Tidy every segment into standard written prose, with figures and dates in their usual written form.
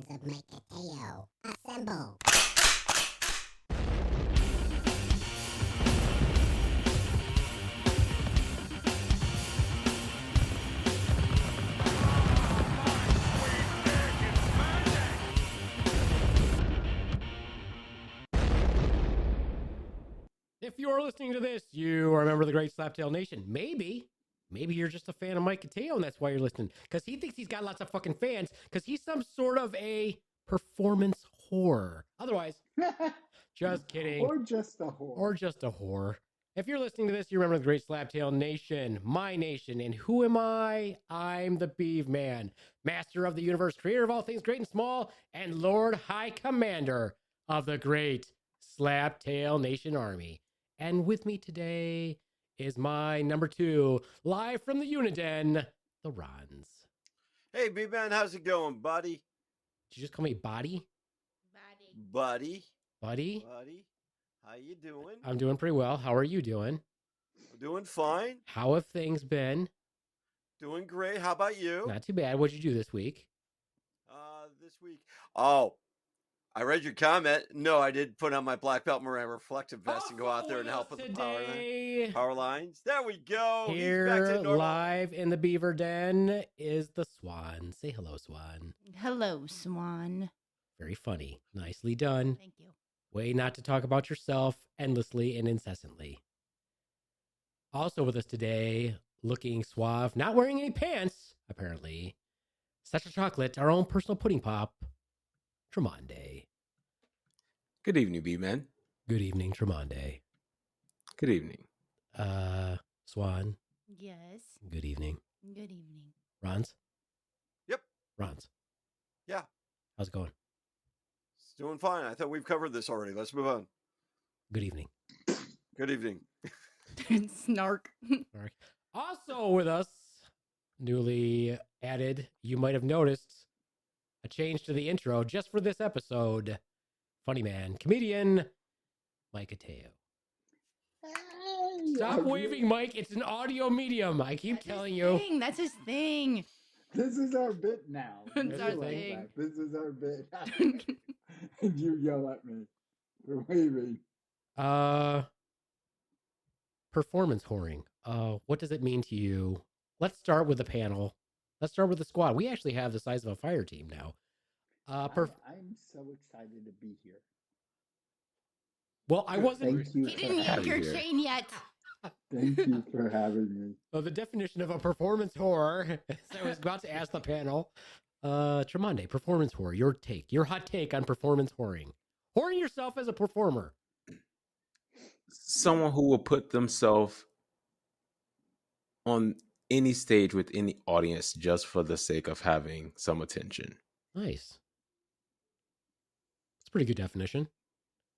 of my Cotayo. Assemble! If you're listening to this, you are a member of the Great Slaptail Nation. Maybe you're just a fan of Mike Cotayo and that's why you're listening. Because he thinks he's got lots of fucking fans because he's some sort of a performance whore. Otherwise, just kidding. Or just a whore. Or just a whore. If you're listening to this, you remember the Great Slaptail Nation, my nation. And who am I? I'm the Beeve Man, master of the universe, creator of all things great and small, and Lord High Commander of the Great Slaptail Nation Army. And with me today is my number 2, live from the Uniden, the Rons. Hey, B-Man, how's it going, buddy? Did you just call me Body? Buddy. Buddy? How you doing? I'm doing pretty well. How are you doing? I'm doing fine. How have things been? Doing great. How about you? Not too bad. What'd you do this week? This week. Oh, I read your comment. No, I did put on my black belt Moran reflective vest and go out there and help with the power lines. There we go. Here, he's back to normal. live in the Beaver Den is the Swan. Say hello, Swan. Hello, Swan. Very funny. Nicely done. Thank you. Way not to talk about yourself endlessly and incessantly. Also with us today, looking suave, not wearing any pants, apparently. Such a chocolate, our own personal pudding pop, Tremonde. Good evening, B-Man. Good evening, Tremonde. Good evening. Swan. Yes. Good evening. Good evening. Rons? Yep. Rons. Yeah. How's it going? It's doing fine. I thought we've covered this already. Let's move on. Good evening. Good evening. Snark. All right. Also with us, newly added, you might have noticed a change to the intro just for this episode. Funny man, comedian, Mike Cotayo. Stop waving, Mike. It's an audio medium. I keep telling you. That's his thing. This is our bit now. It's our Like thing. that. This is our bit. And you yell at me for waving. Performance whoring. What does it mean to you? Let's start with the panel. Let's start with the squad. We actually have the size of a fire team now. I'm so excited to be here. Well, I wasn't. Thank you. He didn't yank your chain yet. Thank you for having me. Well, the definition of a performance whore. So I was about to ask the panel. Tremonde, performance whore. Your hot take on performance whoring. Whoring yourself as a performer. Someone who will put themselves on any stage with any audience just for the sake of having some attention. Nice. That's a pretty good definition.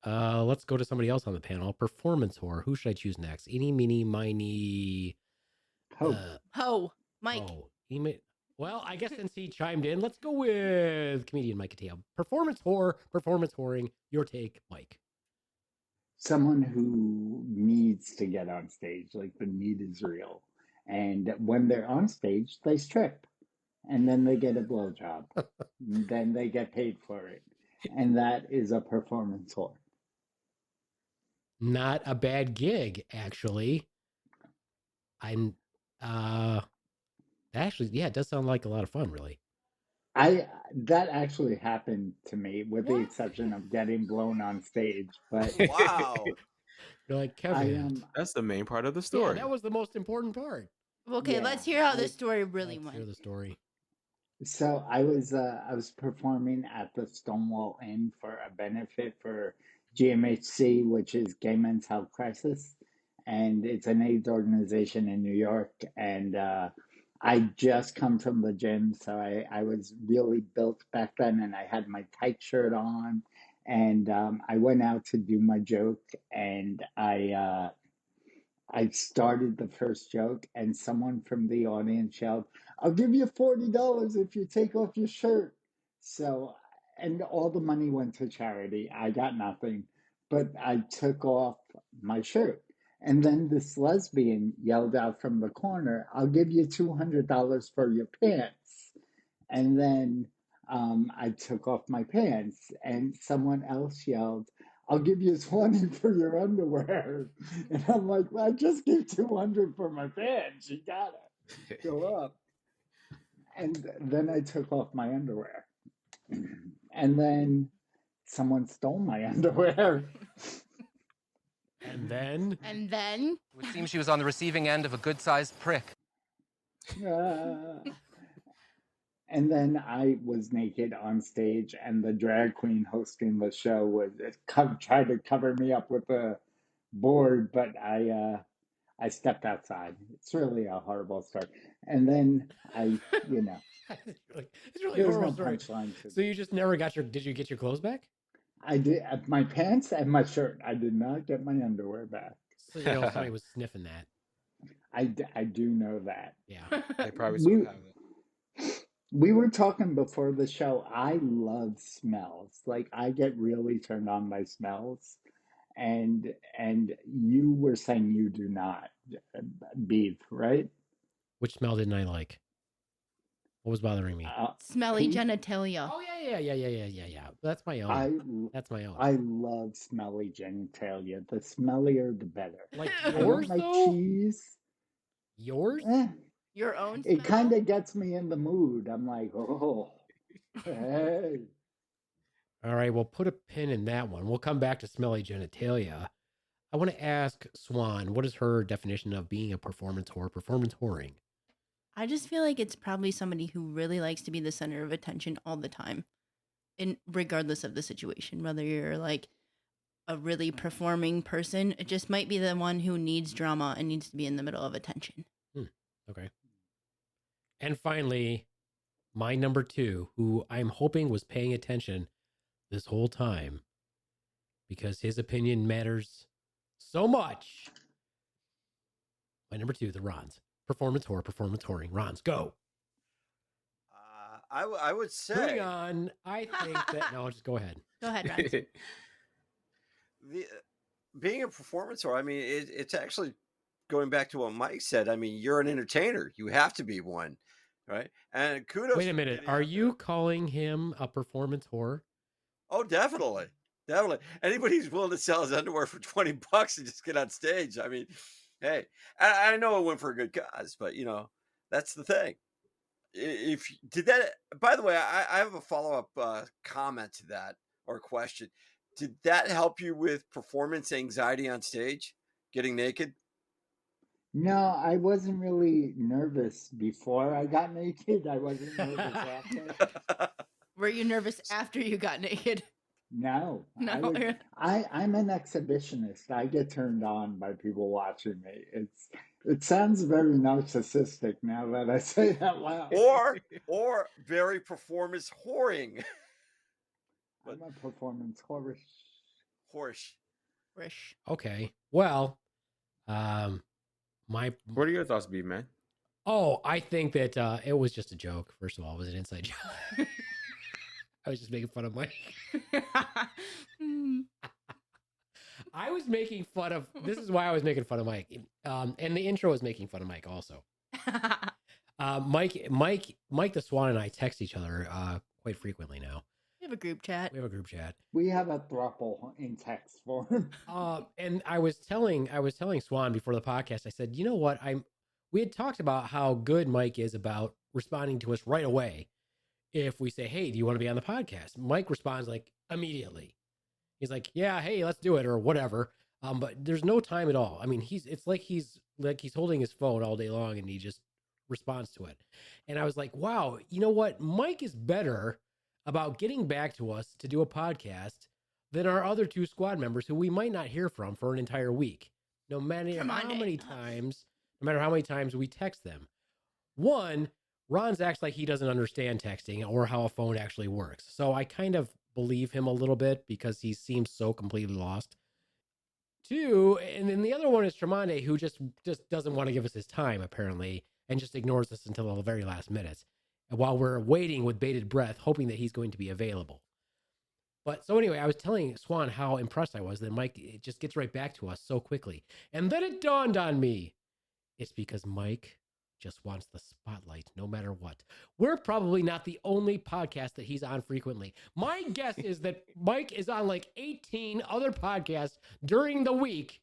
Let's go to somebody else on the panel. Performance whore. Who should I choose next? Eeny, meeny, miny. Ho. Mike. Well, I guess since he chimed in, let's go with comedian Mike Cotayo. Performance whore, performance whoring. Your take, Mike. Someone who needs to get on stage, like the need is real. And when they're on stage, they strip. And then they get a blowjob. Then they get paid for it. And that is a performance whore. Not a bad gig, actually. Actually, yeah, it does sound like a lot of fun, really. That actually happened to me, with the exception of getting blown on stage. But Wow. You're like, Kevin. That's the main part of the story. Yeah, that was the most important part. Okay, Yeah, let's hear how the story really Let's went. hear the story. so I was performing at the Stonewall Inn for a benefit for GMHC, which is Gay Men's Health Crisis, and it's an AIDS organization in New York. And I just come from the gym, so I was really built back then, and I had my tight shirt on, and I went out to do my joke, and I started the first joke, and someone from the audience yelled, "I'll give you $40 if you take off your shirt." So, and all the money went to charity. I got nothing, but I took off my shirt. And then this lesbian yelled out from the corner, "I'll give you $200 for your pants." And then I took off my pants, and someone else yelled, "I'll give you 20 for your underwear." And I'm like, well, I just gave 200 for my pants. You gotta go up. And then I took off my underwear. And then someone stole my underwear. And then And then It would seem she was on the receiving end of a good-sized prick. Uh, and then I was naked on stage, and the drag queen hosting the show tried to cover me up with a board, but I stepped outside. It's really a horrible story. And then it's really there's horrible no story. punchline to So you just never got your? Did you get your clothes back? I did my pants and my shirt. I did not get my underwear back. So you know somebody was sniffing that. I do know that. Yeah. They probably still have it. We were talking before the show. I love smells. Like I get really turned on by smells, and you were saying you do not, beef, right? Which smell didn't I like? What was bothering me? smelly Pee? genitalia. Oh yeah. That's my own. That's my own. I love smelly genitalia. The smellier, the better. Like I don't yours like though? cheese. Yours? Your own It smell? kind of gets me in the mood. I'm like, oh, hey. All right, we'll put a pin in that one. We'll come back to smelly genitalia. I want to ask Swan, what is her definition of being a performance whore, performance whoring? I just feel like it's probably somebody who really likes to be the center of attention all the time, and regardless of the situation, whether you're like a really performing person, it just might be the one who needs drama and needs to be in the middle of attention. Okay. And finally, my number 2, who I'm hoping was paying attention this whole time because his opinion matters so much. My number 2, the Rons. Performance whore, performance whoring. Rons, go. I would say. Moving on, I think that... No, just go ahead. Go ahead, Ryan. Being a performance whore, I mean, it's actually going back to what Mike said. I mean, you're an entertainer. You have to be one, right? And kudos. Wait a minute. Are you calling him a performance whore? Oh, definitely. Anybody who's willing to sell his underwear for $20 and just get on stage. I mean, hey, I know it went for a good cause, but that's the thing. If did that, by the way, I have a follow-up comment to that or question. Did that help you with performance anxiety on stage, getting naked? No, I wasn't really nervous before I got naked. I wasn't nervous after. Were you nervous after you got naked? No. No. I'm an exhibitionist. I get turned on by people watching me. It sounds very narcissistic now that I say that loud. Or very performance whoring. I'm a performance whorish. Okay. Well, What are your thoughts, B man? Oh, I think that it was just a joke. First of all, it was an inside joke. I was just making fun of Mike. I was making fun of... This is why I was making fun of Mike. And the intro was making fun of Mike also. Mike the Swan and I text each other quite frequently now. We have a group chat. We have a throuple in text form. And I was telling Swan before the podcast, I said, you know what? We had talked about how good Mike is about responding to us right away. If we say, hey, do you want to be on the podcast? Mike responds like immediately. He's like, yeah, hey, let's do it or whatever. But there's no time at all. I mean, it's like he's holding his phone all day long and he just responds to it. And I was like, wow, you know what? Mike is better about getting back to us to do a podcast than our other 2 squad members who we might not hear from for an entire week. No matter how many times we text them. One, Ron's acts like he doesn't understand texting or how a phone actually works. So I kind of believe him a little bit because he seems so completely lost. 2, and then the other one is Tremonde, who just doesn't want to give us his time, apparently, and just ignores us until the very last minute. And while we're waiting with bated breath, hoping that he's going to be available. But so anyway, I was telling Swan how impressed I was that Mike just gets right back to us so quickly. And then it dawned on me. It's because Mike just wants the spotlight no matter what. We're probably not the only podcast that he's on frequently. My guess is that Mike is on like 18 other podcasts during the week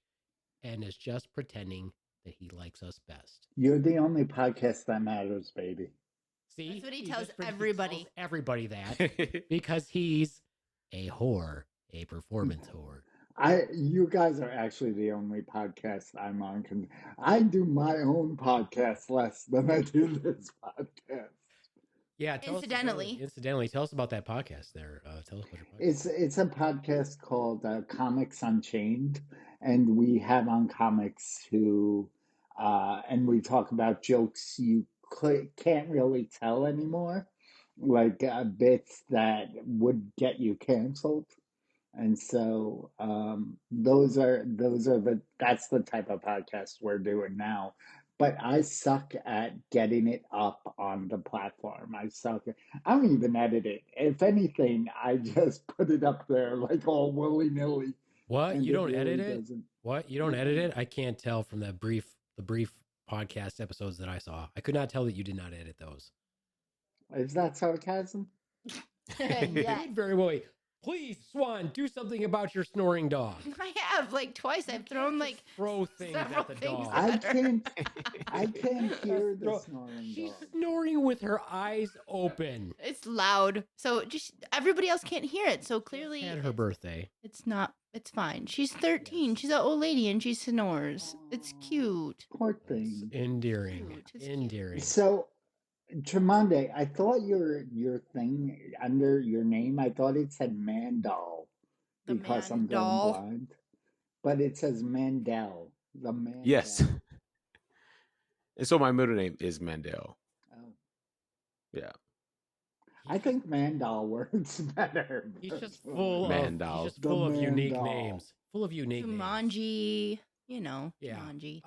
and is just pretending that he likes us best. You're the only podcast that matters, baby. See? That's what he He tells just he everybody. tells everybody that because he's a whore, a performance whore. You guys are actually the only podcast I'm on. I do my own podcast less than I do this podcast. Yeah, incidentally, tell us about that podcast there. Tell us about your podcast. It's a podcast called Comics Unchained, and we have on comics who, and we talk about jokes you can't really tell anymore, like bits that would get you canceled. And so that's the type of podcast we're doing now. But I suck at getting it up on the platform. I don't even edit it. If anything, I just put it up there like all willy-nilly. What? And You don't really edit it? doesn't. What? You don't edit it? I can't tell from the brief podcast episodes that I saw. I could not tell that you did not edit those. Is that sarcasm? Yeah. Very well. Please, Swan, do something about your snoring dog. I have like twice. I've thrown like Throw things several at the things dog. at I can't hear the Throw- snoring She's dog. snoring with her eyes open. It's loud, so just everybody else can't hear it. So clearly, At her birthday. it's not. It's fine. She's 13. She's an old lady and she snores. It's cute. Poor It's thing. endearing. Cute. It's cute. Endearing. So, Tremonde, I thought your thing under your name, I thought it said Mandal The because I'm going Mandal. blind, but it says Mandel. The Mandel. Yes. And so my middle name is Mandel. Oh. Yeah. I think Mandal works better. He's just personally. full of Mandal. he's just The full of unique Mandal. names. Full of unique names. Jumanji, you know, Yeah. Jumanji.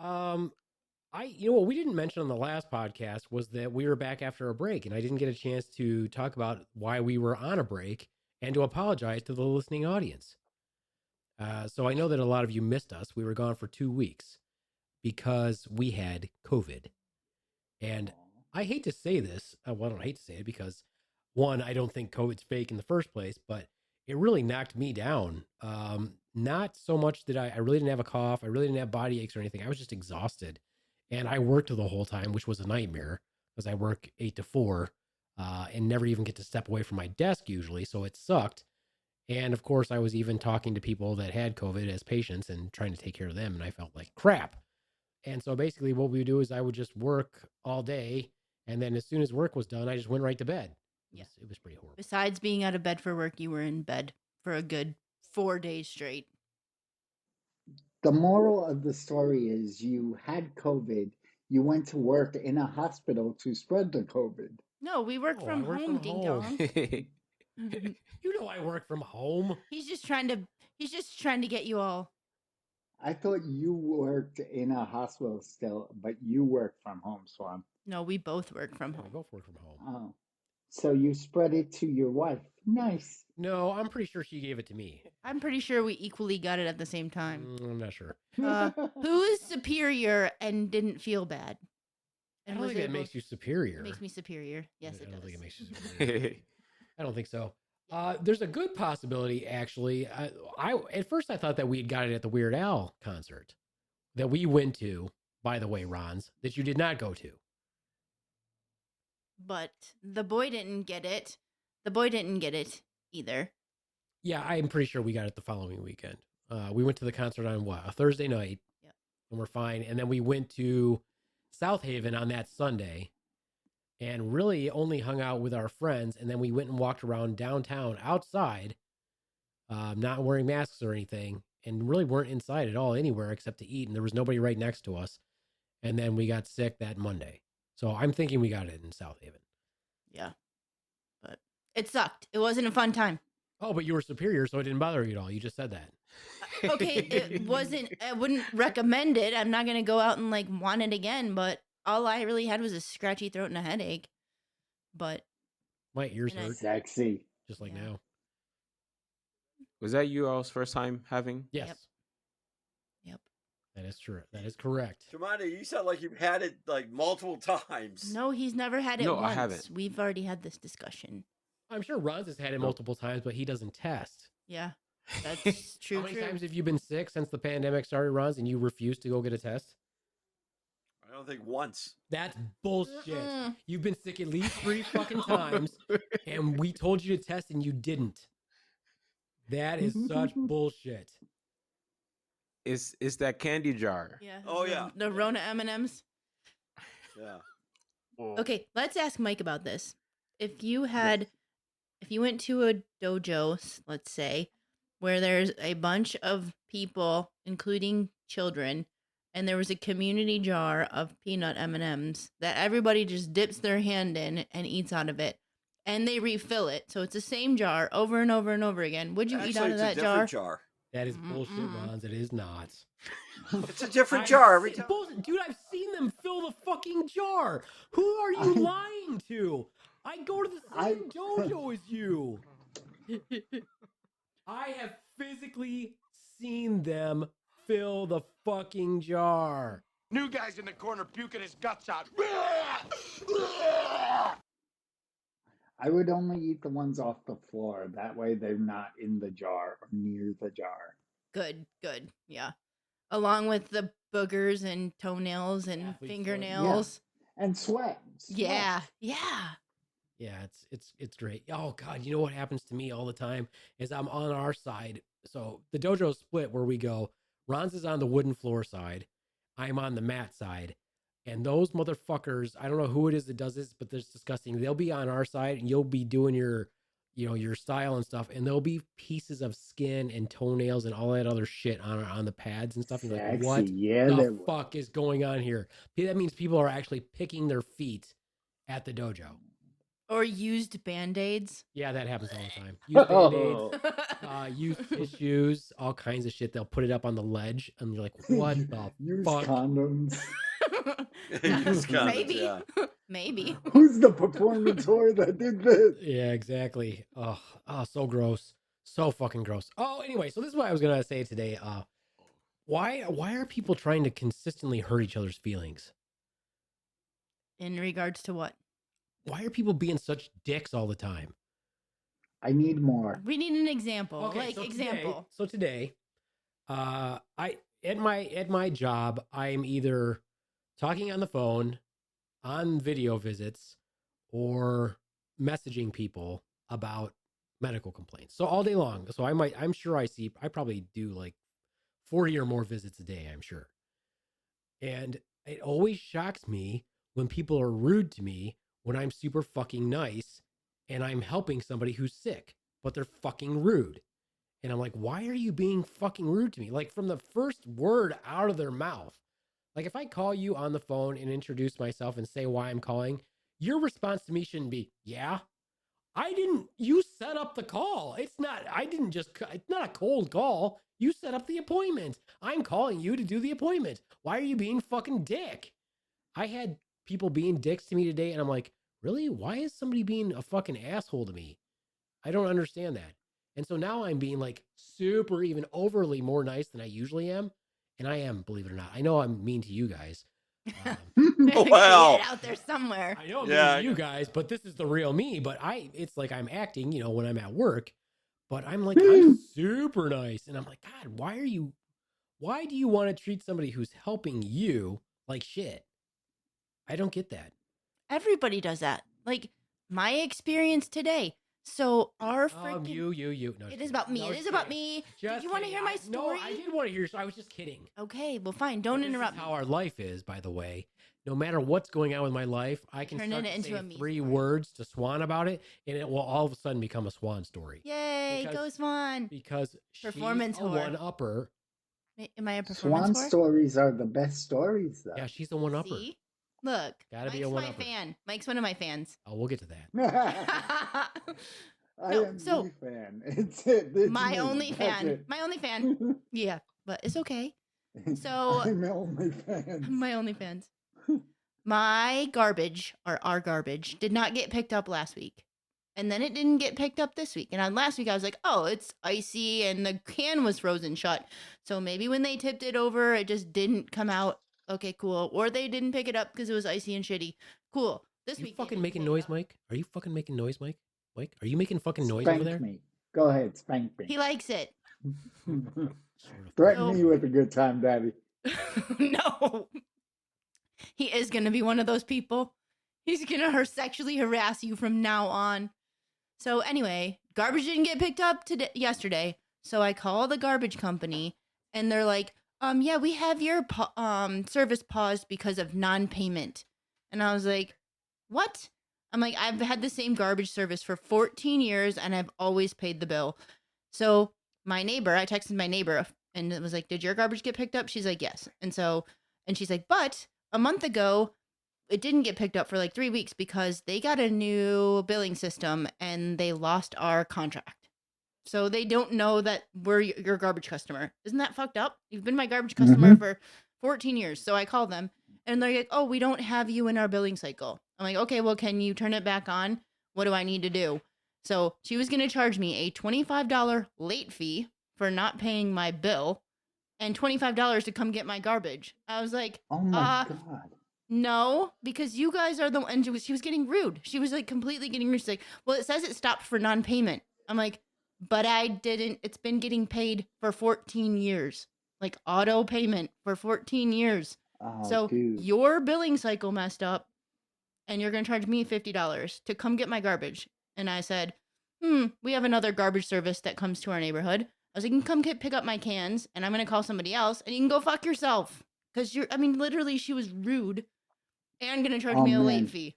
What we didn't mention on the last podcast was that we were back after a break, and I didn't get a chance to talk about why we were on a break and to apologize to the listening audience. So I know that a lot of you missed us. We were gone for 2 weeks because we had COVID. And I hate to say this. Well, I don't hate to say it because, one, I don't think COVID's fake in the first place, but it really knocked me down. Not so much that I really didn't have a cough. I really didn't have body aches or anything. I was just exhausted. And I worked the whole time, which was a nightmare because I work 8 to 4 and never even get to step away from my desk usually. So it sucked. And of course, I was even talking to people that had COVID as patients and trying to take care of them. And I felt like crap. And so basically what we would do is I would just work all day. And then as soon as work was done, I just went right to bed. It was pretty horrible. Besides being out of bed for work, you were in bed for a good 4 days straight. The moral of the story is you had COVID. You went to work in a hospital to spread the COVID. No, we work Oh, from I work home, from ding home. dong. You know I work from home. He's just trying to get you all. I thought you worked in a hospital still, but you work from home, Swan. No, we both work from We home. both work from home. Oh. So you spread it to your wife. Nice. No, I'm pretty sure she gave it to me. I'm pretty sure we equally got it at the same time. I'm not sure. Who is superior and didn't feel bad? I And don't was think that able- makes you superior. It makes me superior. Yes, I it don't does. think it makes you superior. I don't think so. There's a good possibility, actually. I at first I thought that we had got it at the Weird Al concert that we went to. By the way, Ron's, that you did not go to. But the boy didn't get it. The boy didn't get it either. Yeah, I'm pretty sure we got it the following weekend. We went to the concert on a Thursday night, Yep. and we're fine. And then we went to South Haven on that Sunday, and really only hung out with our friends. And then we went and walked around downtown outside, not wearing masks or anything, and really weren't inside at all anywhere except to eat. And there was nobody right next to us. And then we got sick that Monday. So I'm thinking we got it in South Haven. Yeah. But it sucked. It wasn't a fun time. Oh, but you were superior, so it didn't bother you at all. You just said that. Okay, it wasn't. I wouldn't recommend it. I'm not gonna go out and like want it again. But all I really had was a scratchy throat and a headache. But My ears And I- hurt, Sexy. just like Yeah. now. Was that you all's first time having? Yes. Yep. That is true. That is correct. Jemima, you sound like you've had it like multiple times. No, he's never had it No, once. I haven't. We've already had this discussion. I'm sure Ron's has had it No. multiple times, but he doesn't test. Yeah, that's true. How many true. times have you been sick since the pandemic started, Ron's, and you refused to go get a test? I don't think once. That's bullshit. Mm-mm. You've been sick at least 3 fucking times, and we told you to test and you didn't. That is such bullshit. It's that candy jar. Yeah. Oh, yeah. The Rona M&Ms. Yeah. Okay, let's ask Mike about this. If you went to a dojo, let's say, where there's a bunch of people, including children, and there was a community jar of peanut M&Ms that everybody just dips their hand in and eats out of it, and they refill it, so it's the same jar over and over and over again, would you eat out of it's that a jar? different jar. That is bullshit, Ron's. It is not. It's a different jar every I've time. seen- Dude, I've seen them fill the fucking jar. Who are you lying to? I go to the same dojo as you. I have physically seen them fill the fucking jar. New guy's in the corner puking his guts out. I would only eat the ones off the floor. That way they're not in the jar or near the jar. Good, yeah. Along with the boogers and toenails and Athlete's foot. fingernails. And sweat. Yeah. Yeah, it's great. Oh God, you know what happens to me all the time is I'm on our side. So the dojo split where we go. Ron's is on the wooden floor side. I'm on the mat side. And those motherfuckers, I don't know who it is that does this, but it's disgusting. They'll be on our side and you'll be doing your style and stuff, and there'll be pieces of skin and toenails and all that other shit on the pads and stuff. And you're like, Sexy. what Yeah, the fuck is going on here? That means people are actually picking their feet at the dojo. Or used Band-Aids. Yeah, that happens all the time. Use Oh. Band-Aids, use tissues, all kinds of shit. They'll put it up on the ledge, and you're like, what the Use fuck? condoms. Use condoms, Maybe. yeah. Maybe. Who's the performance whore that did this? Yeah, exactly. Oh, so gross. So fucking gross. Oh, anyway, so this is what I was going to say today. Why are people trying to consistently hurt each other's feelings? In regards to what? Why are people being such dicks all the time? I need more. We need an example. Okay, so example. Today, I at my job, I'm either talking on the phone, on video visits, or messaging people about medical complaints. So all day long. So I probably do like 40 or more visits a day, I'm sure. And it always shocks me when people are rude to me when I'm super fucking nice and I'm helping somebody who's sick, but they're fucking rude. And I'm like, why are you being fucking rude to me? Like from the first word out of their mouth. Like if I call you on the phone and introduce myself and say why I'm calling, your response to me shouldn't be, yeah, you set up the call. It's not a cold call. You set up the appointment. I'm calling you to do the appointment. Why are you being fucking dick? I had people being dicks to me today, and I'm like, really? Why is somebody being a fucking asshole to me? I don't understand that. And so now I'm being like super, even overly more nice than I usually am. And I am, believe it or not. I know I'm mean to you guys. Wow. Get it out there somewhere. I know I'm Yeah. mean to you guys, but this is the real me. But it's like I'm acting, when I'm at work. But I'm like, I'm super nice. And I'm like, God, why do you want to treat somebody who's helping you like shit? I don't get that. Everybody does that. Like my experience today. So our freaking You. No, it is about me. No, It is just about kidding. me. Just Did you want to kidding. hear my story? No, I did want to hear. So I was just kidding. Okay, well fine. Don't But this interrupt is me. how our life is, by the way. No matter what's going on with my life, I can Turn start it to into say a me 3 story. words to Swan about it, and it will all of a sudden become a Swan story. Yay, Because- go Swan. Because Performance she's a whore. one-upper. Am I a Swan performance whore? stories are the best stories, though. Yeah, she's a one-upper. See? Look. Gotta be Mike's a my one-upper. fan. Mike's one of my fans. Oh, we'll get to that. I No, am so- the fan. It's my me. only That's fan. it. My only fan. Yeah, but it's okay. So- I'm only fan. My only fans. My garbage, or our garbage, did not get picked up last week. And then it didn't get picked up this week. And on last week, I was like, oh, it's icy and the can was frozen shut. So maybe when they tipped it over, it just didn't come out. Okay, cool. Or they didn't pick it up because it was icy and shitty. Cool. This You week they fucking didn't making pick it noise, up. Mike? Are you fucking making noise, Mike? Mike, are you making fucking noise over Spank there? me. Go ahead, spank me. He likes it. Sort of Threaten So- me with a good time, Daddy. No. He is going to be one of those people. He's going to sexually harass you from now on. So anyway, garbage didn't get picked up yesterday. So I call the garbage company and they're like, yeah, we have your service paused because of non-payment. And I was like, what? I'm like, I've had the same garbage service for 14 years and I've always paid the bill. So my neighbor, I texted my neighbor and it was like, did your garbage get picked up? She's like, yes. And she's like, but a month ago, it didn't get picked up for like 3 weeks because they got a new billing system and they lost our contract. So they don't know that we're your garbage customer. Isn't that fucked up? You've been my garbage customer for 14 years. So I called them and they're like, oh, we don't have you in our billing cycle. I'm like, okay, well, can you turn it back on? What do I need to do? So she was going to charge me a $25 late fee for not paying my bill and $25 to come get my garbage. I was like, Oh my God. no, because you guys are the one. And she was getting rude. She was like completely getting rude. She's like, well, it says it stopped for non-payment. I'm like, but I didn't. It's been getting paid for 14 years, like auto payment for 14 years. Oh, So dude. your billing cycle messed up and you're going to charge me $50 to come get my garbage. And I said, we have another garbage service that comes to our neighborhood. I was like, you can come pick up my cans and I'm going to call somebody else and you can go fuck yourself. Because literally she was rude and going to charge Oh, me a man. late fee.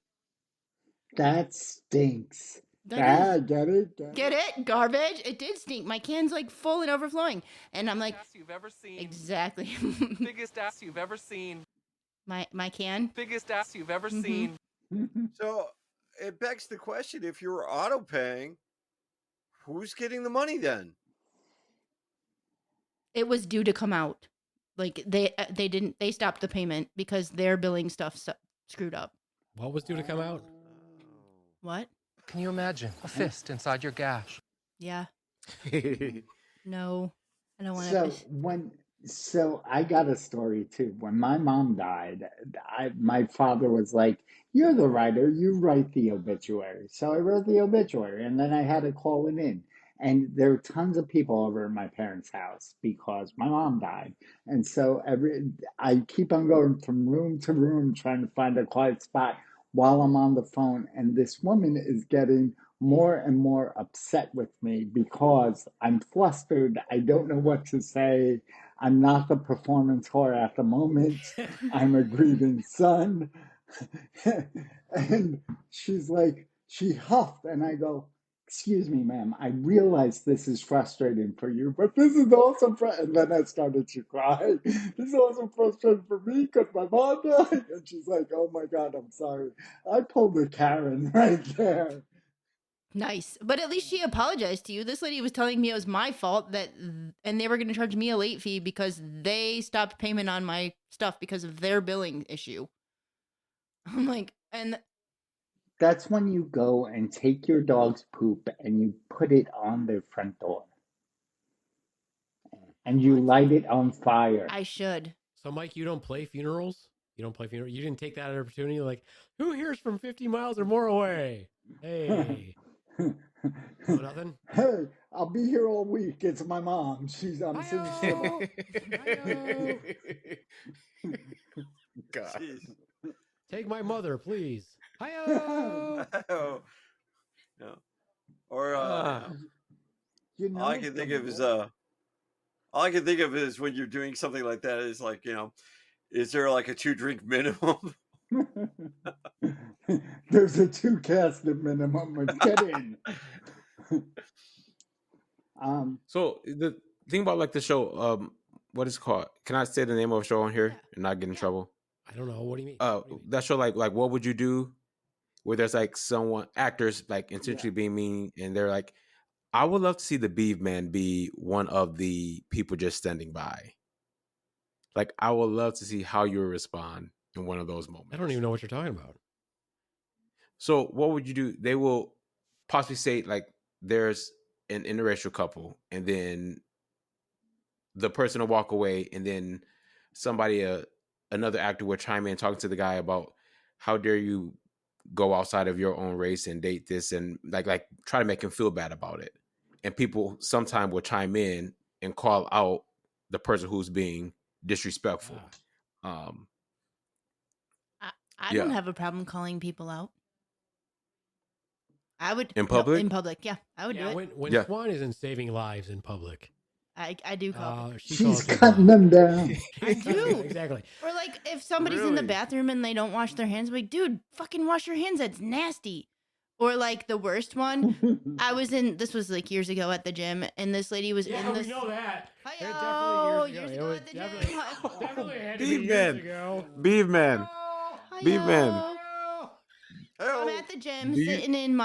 That stinks. That is. Get it? Get it? Garbage? It did stink. My can's like full and overflowing. And I'm like, Ass you've ever seen. exactly. Biggest ass you've ever seen. my can? Biggest ass you've ever Mhm. seen. So it begs the question: if you were auto paying, who's getting the money then? It was due to come out. Like they stopped the payment because their billing stuff screwed up. What was due to come out? What? Can you imagine a fist inside your gash? Yeah. No. I don't want So so I got a story too. When my mom died, my father was like, "You're the writer. You write the obituary." So I wrote the obituary, and then I had to call it in. And there were tons of people over at my parents' house because my mom died. And so I keep on going from room to room trying to find a quiet spot while I'm on the phone. And this woman is getting more and more upset with me because I'm flustered. I don't know what to say. I'm not the performance whore at the moment. I'm a grieving son. And she's like, she huffed, and I go, "Excuse me, ma'am, I realize this is frustrating for you, but this is also and then I started to cry. This is also frustrating for me because my mom died." And she's like, "Oh my God, I'm sorry." I pulled a Karen right there. Nice. But at least she apologized to you. This lady was telling me it was my fault and they were going to charge me a late fee because they stopped payment on my stuff because of their billing issue. I'm like, and That's when you go and take your dog's poop and you put it on their front door. And you light it on fire. I should. So, Mike, you don't play funerals? You don't play funerals? You didn't take that opportunity? Like, who here's from 50 miles or more away? Hey. Oh, nothing? Hey, I'll be here all week. It's my mom. I'm sitting Hi-yo. Hi-yo. God. Jeez. Take my mother, please. Hi-yo. Oh, no. Or You know, all I can think of is when you're doing something like that is like, is there like a 2-drink minimum? There's a 2 casket minimum. But get in. So the thing about like the show, what is it called? Can I say the name of a show on here and not get in trouble? I don't know. What do you mean? What do you mean? That show, like what would you do? Where there's like actors like intentionally being mean, and they're like, I would love to see the Beeve Man be one of the people just standing by. Like, I would love to see how you would respond in one of those moments. I don't even know what you're talking about. So what would you do? They will possibly say like there's an interracial couple, and then the person will walk away, and then somebody, another actor, will chime in talking to the guy about how dare you go outside of your own race and date this, and like try to make him feel bad about it. And people sometime will chime in and call out the person who's being disrespectful. I Yeah. don't have a problem calling people out. I would In public? in public, yeah, I would do it. When Yeah. Swan isn't saving lives in public, I do call it. she She's calls people cutting out. them down. I do. Exactly. Or like if somebody's in the Really? bathroom and they don't wash their hands, I'm like, dude, fucking wash your hands. That's nasty. Or like the worst one, I was in. This was like years ago at the gym, and this lady was Yeah, in this. we know that. It Hi-yo, definitely years It ago was at the gym. definitely had to be Beef years man. ago. Beef man. Beef man. Hi-yo. I'm Hey, at the gym Do you- sitting in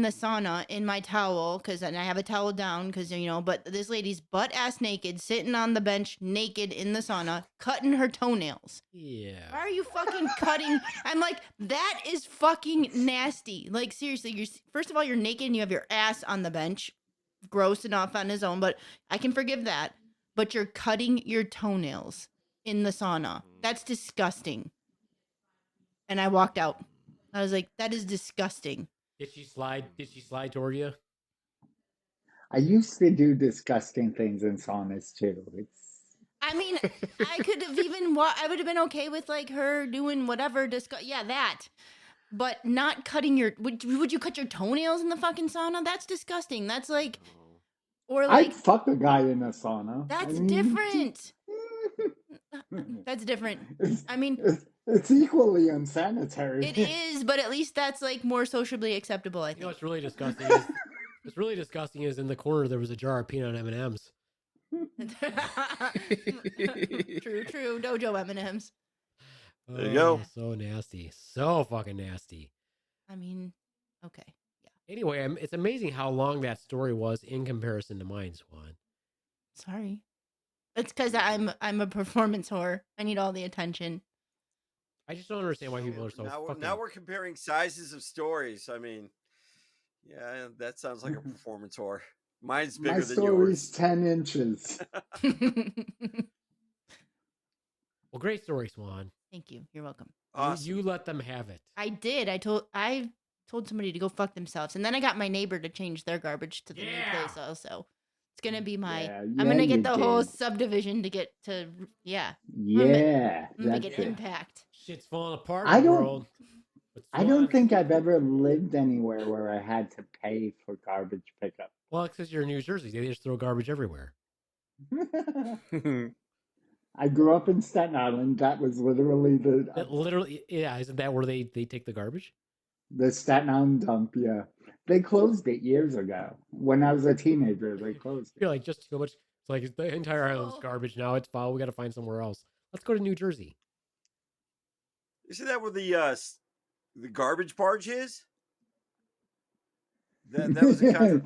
the sauna in my towel and I have a towel down because but this lady's butt ass naked sitting on the bench naked in the sauna cutting her toenails. Why Yeah. are you fucking cutting? I'm like, that is fucking nasty. Like seriously, first of all, you're naked and you have your ass on the bench. Gross enough on his own, but I can forgive that. But you're cutting your toenails in the sauna. That's disgusting. And I walked out. I was like, that is disgusting. Did she slide toward you? I used to do disgusting things in saunas too. I mean, I could have even, I would have been okay with like her doing whatever, yeah, that. But not cutting would you cut your toenails in the fucking sauna? That's disgusting. That's like, or like, I'd fuck a guy in a sauna. that's different. That's different. I mean, it's equally unsanitary. it is, but at least that's like more sociably acceptable, I You know think. what's really disgusting is in the corner there was a jar of peanut M&Ms. True. Dojo M&Ms. There you go. So nasty. So fucking nasty. I mean, okay. Anyway, it's amazing how long that story was in comparison to mine, Swan. Sorry. It's because I'm a performance whore. I need all the attention. I just don't understand why people are so fucking... now we're comparing sizes of stories. I mean, yeah, that sounds like a performance whore. Mine's bigger My than story's yours. 10 inches. Well, great story, Swan. Thank you. You're welcome. Awesome. You let them have it. I did. I told somebody to go fuck themselves, and then I got my neighbor to change their garbage to the new place also. It's gonna be my. Yeah, I'm gonna you get the whole did. subdivision to get to. Yeah. Yeah, I'm gonna that's make it. an impact. Shit's falling apart I in the don't- world. But I don't Swan- think I've ever lived anywhere where I had to pay for garbage pickup. Well, it's because you're in New Jersey. They just throw garbage everywhere. I grew up in Staten Island. That was literally That literally, yeah, isn't that where they take the garbage? the Staten Island dump. Yeah, they closed it years ago. When I was a teenager, they closed it. You're like, just too much. It's like the entire island's Oh. garbage now. It's foul. We got to find somewhere else. Let's go to New Jersey. Isn't that where the garbage barge is? That was a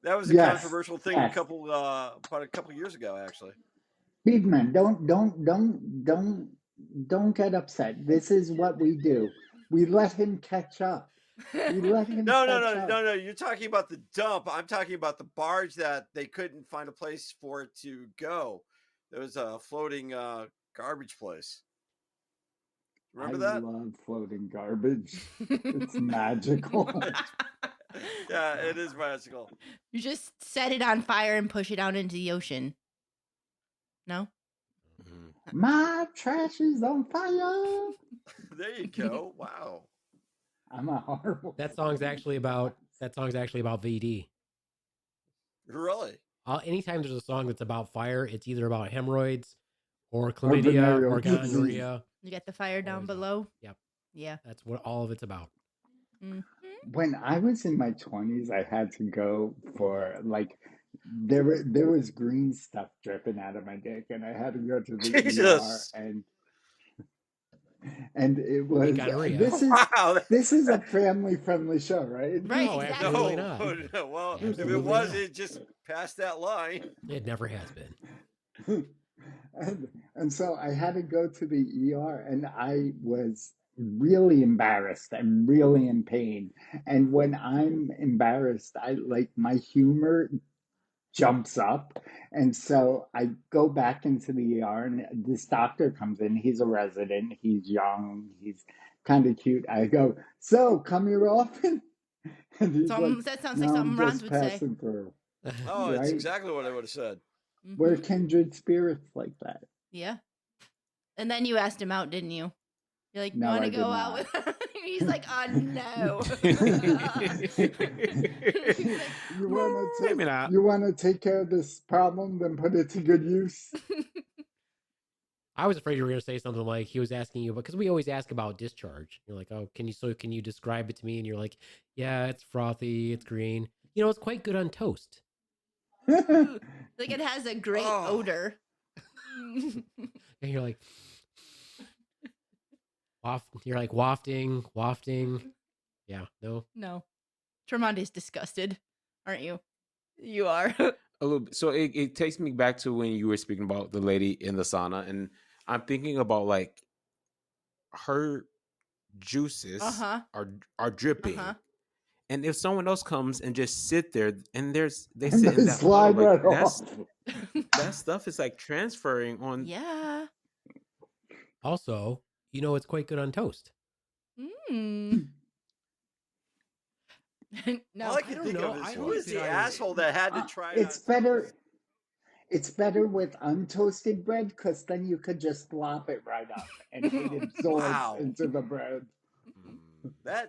that was a Yes, controversial thing yes. about a couple years ago, actually. Beefman, don't get upset. This is what we do. We let him catch up. We let him No, catch up. no. You're talking about the dump. I'm talking about the barge that they couldn't find a place for it to go. There was a floating garbage place. Remember I that? love floating garbage. It's magical. Yeah, it is magical. You just set it on fire and push it out into the ocean. No? My trash is on fire. There you go. Wow. I'm a horrible. That song's actually about VD. Really? Anytime there's a song that's about fire, it's either about hemorrhoids or chlamydia venereal or disease. gonorrhea. You got the fire down Always. below? Yep. Yeah. That's what all of it's about. When I was in my 20s, I had to go for there was green stuff dripping out of my dick, and I had to go to the Jesus. ER, and it was gonorrhea. Wow. this is a family friendly show, right? Right, No, exactly. absolutely No. not. Well, if Absolutely it was, not. it just passed that line. It never has been. And so I had to go to the ER, and I was really embarrassed. I'm really in pain. And when I'm embarrassed, I like my humor jumps up. And so I go back into the ER and this doctor comes in. He's a resident. He's young. He's kind of cute. I go, so come here often? And he's like, That sounds like no, I'm something Ron's just would say. passing through. Oh, it's Right? exactly what I would have said. We're Mhm. kindred spirits like that. Yeah. And then you asked him out, didn't you? You're like, No, want I to did go out not. with her? He's like, oh no. You wanna Maybe not. you wanna take care of this problem, then put it to good use. I was afraid you were going to say something like he was asking you, because we always ask about discharge. You're like, oh, can you describe it to me? And you're like, yeah, it's frothy, it's green. You know, it's quite good on toast. Like it has a great Oh. odor. And you're like, wafting. Yeah, no. No. Tremonde's disgusted, aren't you? You are. A little bit. So it takes me back to when you were speaking about the lady in the sauna, and I'm thinking about like her juices are dripping. And if someone else comes and just sit there and they And sit they in that puddle, slide like right off. that stuff is like transferring on. Yeah. Also, you know, it's quite good on toast. Mm. No, All I can don't think know. of is I who like is that the I- asshole that had to try it It's on better. It's better with untoasted bread because then you could just slop it right up and it absorbs Wow. into the bread. That's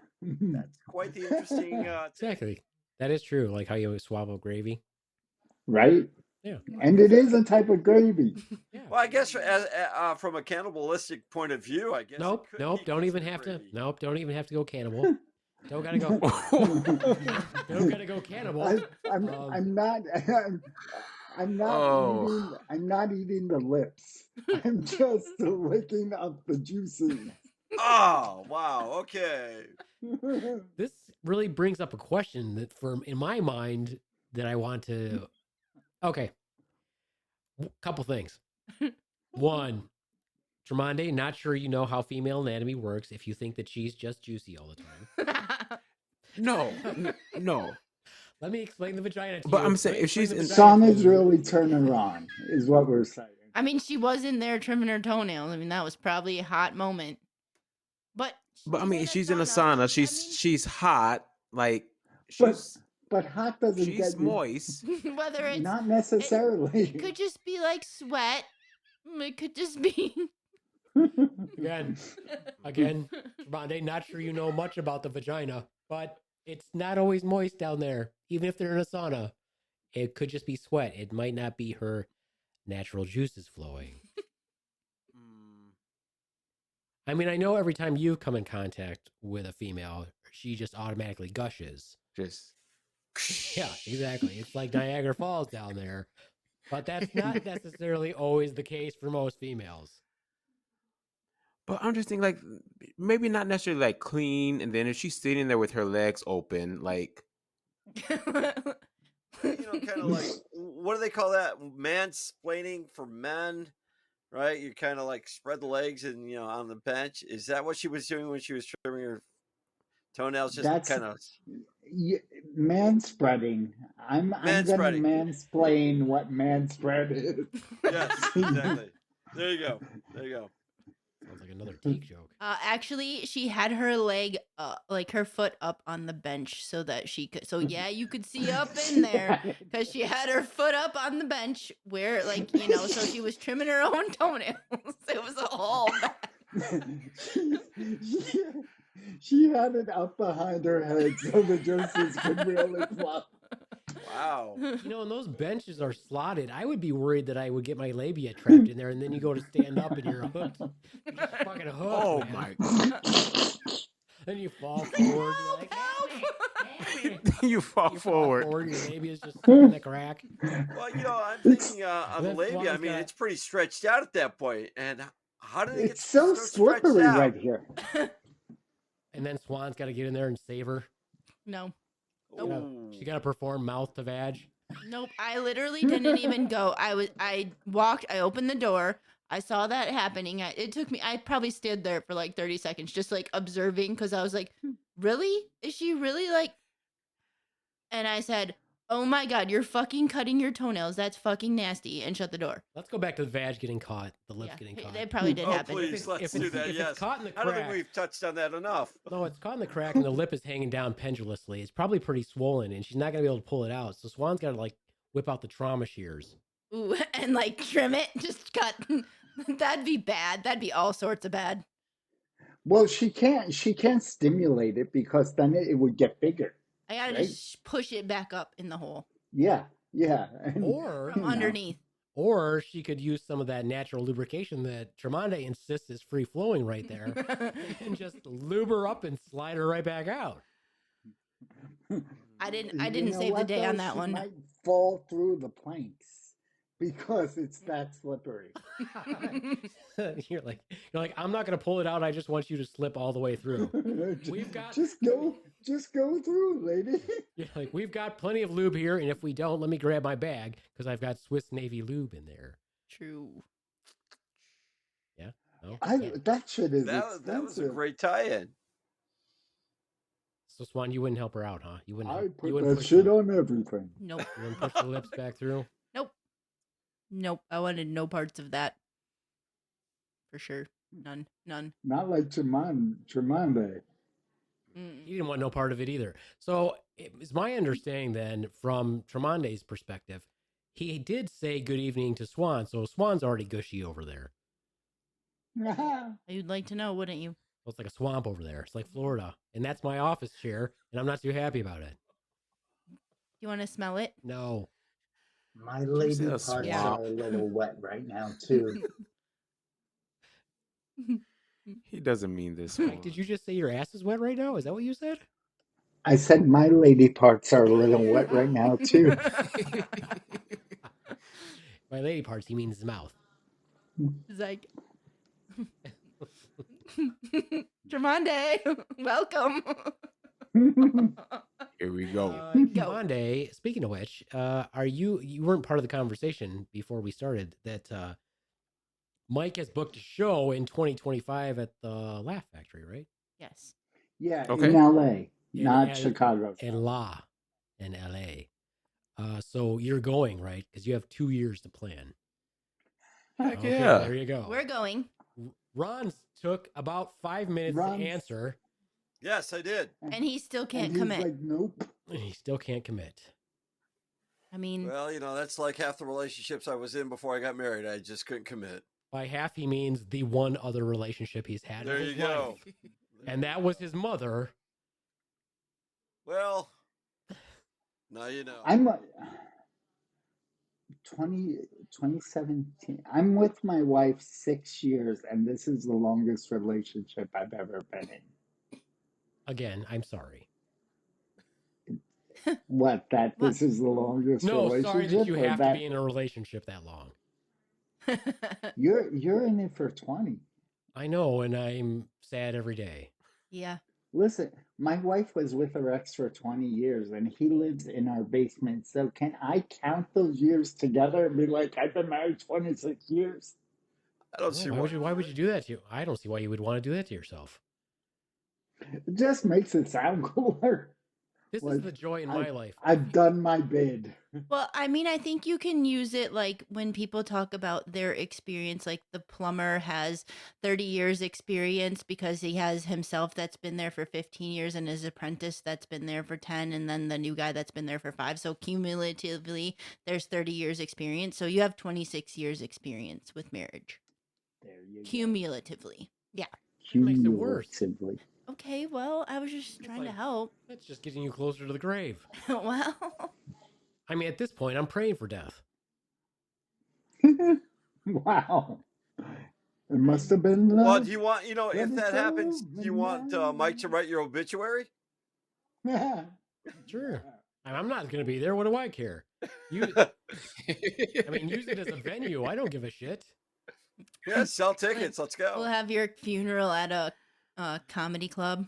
quite the interesting. Exactly. That is true. Like how you swallow gravy. Right? Yeah. And it is a type of gravy. Yeah. Well, I guess from a cannibalistic point of view, I guess. Nope. it could Nope. be Don't even considered have to. gravy. Nope. Don't even have to go cannibal. Don't gotta go. Don't gotta go cannibal. I'm not. I'm not Oh. eating. I'm not eating the lips. I'm just licking up the juices. Oh wow! Okay. This really brings up a question that, in my mind, that I want to. Okay. Couple things. One, Tremonde, not sure you know how female anatomy works if you think that she's just juicy all the time. No. Let me explain the vagina to you. But I'm saying Let me if she's explain the in- vagina to Sauna's you. really turning her on, is what we're saying. I mean, she was in there trimming her toenails. I mean, that was probably a hot moment. But I mean, she's in a sauna. She's hot. Like But hot doesn't she's get you. moist. whether it's Not necessarily. it could just be like sweat. It could just be. Again, Tremonde, not sure you know much about the vagina, but it's not always moist down there. Even if they're in a sauna, it could just be sweat. It might not be her natural juices flowing. I mean, I know every time you come in contact with a female, she just automatically gushes. Just Yeah, exactly. It's like Niagara Falls down there. But that's not necessarily always the case for most females. But I'm just thinking, like, maybe not necessarily like clean, and then if she's sitting there with her legs open, like, Kind of like, what do they call that? Mansplaining for men, right? You kind of like spread the legs and on the bench. Is that what she was doing when she was trimming her toenails? Just That's kind of manspreading. I'm gonna Manspreading. mansplain what manspread is. Yes, exactly. There you go. Sounds like another geek joke. Actually, she had her leg, like her foot up on the bench so that she could. So yeah, you could see up in there because she had her foot up on the bench where, like, so she was trimming her own toenails. It was all bad. She had it up behind her head so the juices could really flow. Wow. And those benches are slotted. I would be worried that I would get my labia trapped in there, and then you go to stand up and you're hooked. You're just fucking hooked. oh man. my, Then you fall forward. You're like, help me. you fall forward. Your labia is just stuck in the crack. Well, I'm thinking on the That's labia. I Swan's mean, got- it's pretty stretched out at that point. And how did it get It's so stretched slippery out? right here. And then Swan's got to get in there and save her. No. Ooh. She got to perform mouth to vag. Nope. I literally didn't even go. I walked, I opened the door, I saw that happening. It took me, I probably stood there for like 30 seconds, just like observing, because I was like, really? Is she really like? And I said, oh my God, you're fucking cutting your toenails. That's fucking nasty. And shut the door. Let's go back to the vag getting caught, the lips getting caught. That probably did Oh, happen. please, let's if do it's- that. if it's Yes. caught in the I don't think crack- we've touched on that enough. No, it's caught in the crack and the lip is hanging down pendulously. It's probably pretty swollen and she's not going to be able to pull it out. So Swan's got to like whip out the trauma shears. Ooh, and like trim it, just cut. That'd be bad. That'd be all sorts of bad. Well, she can't stimulate it because then it would get bigger. I gotta Right. just push it back up in the hole Yeah. And, Or from you know, underneath. Or she could use some of that natural lubrication that Tremonde insists is free flowing right there and just lube her up and slide her right back out. I You didn't know save the what, day though? on that She one. might fall through the planks because it's that slippery. you're like, I'm not going to pull it out. I just want you to slip all the way through. We've got just go through, lady. You're like, we've got plenty of lube here, and if we don't, let me grab my bag because I've got Swiss Navy lube in there. True. Yeah, no, That shit is That was a expensive. great tie-in. So Swan, you wouldn't help her out, huh? You wouldn't. I you put wouldn't that push shit the, on everything. Nope. You wouldn't push the lips back through. Nope. I wanted no parts of that. For sure. None. Not like Tremonde. Mm-mm. He didn't want no part of it either. So it's my understanding then, from Tremonde's perspective, he did say good evening to Swan, so Swan's already gushy over there. You'd like to know, wouldn't you? So it's like a swamp over there. It's like Florida, and that's my office chair, and I'm not too happy about it. You want to smell it? No. My you lady say a parts swamp? are a little wet right now too. He doesn't mean this. Mike, did you just say your ass is wet right now? Is that what you said? I said my lady parts are a little wet right now too. By lady parts, he means his mouth. It's like, Tremonde, welcome. Here we go. Go. Monday, speaking of which, are you weren't part of the conversation before we started that Mike has booked a show in 2025 at the Laugh Factory, right? Yes. Yeah, Okay. in LA, not and- Chicago. In LA. So you're going, right? Because you have 2 years to plan. Heck Okay, yeah. there you go. We're going. Ron's took about 5 minutes Ron's- to answer. Yes, I did. And he still And can't he's commit. like, nope. And he still can't commit. I mean, Well, that's like half the relationships I was in before I got married. I just couldn't commit. By half, he means the one other relationship he's had. There in you his go. life. And that was his mother. Well, now you know. I'm 2017. I'm with my wife 6 years, and this is the longest relationship I've ever been in. Again, I'm sorry. What? That this is the longest No, relationship? sorry that you or have to be in a relationship that long. You're in it for 20. I know, and I'm sad every day. yeah. Listen, my wife was with her ex for 20 years, and he lives in our basement. So can I count those years together and be like, I've been married 26 years? I don't see Why would you do that to you? I don't see why you would want to do that to yourself. It just makes it sound cooler. This Like, is the joy in my life. I've done my bid. Well, I mean, I think you can use it like when people talk about their experience, like the plumber has 30 years experience because he has himself that's been there for 15 years and his apprentice that's been there for 10 and then the new guy that's been there for 5. So cumulatively, there's 30 years experience. So you have 26 years experience with marriage. There you Cumulatively. Yeah. That makes it worse. Cumulatively. Okay, well, I was just trying to like- help. That's just getting you closer to the grave. Well, I mean, at this point, I'm praying for death. Wow. It must have been love. Well, do you want, if Let that it happens, go, do you want Mike to write your obituary? Sure. I'm not going to be there. What do I care? Use it as a venue. I don't give a shit. Yeah, sell tickets. Let's we'll go. have your funeral at a comedy club.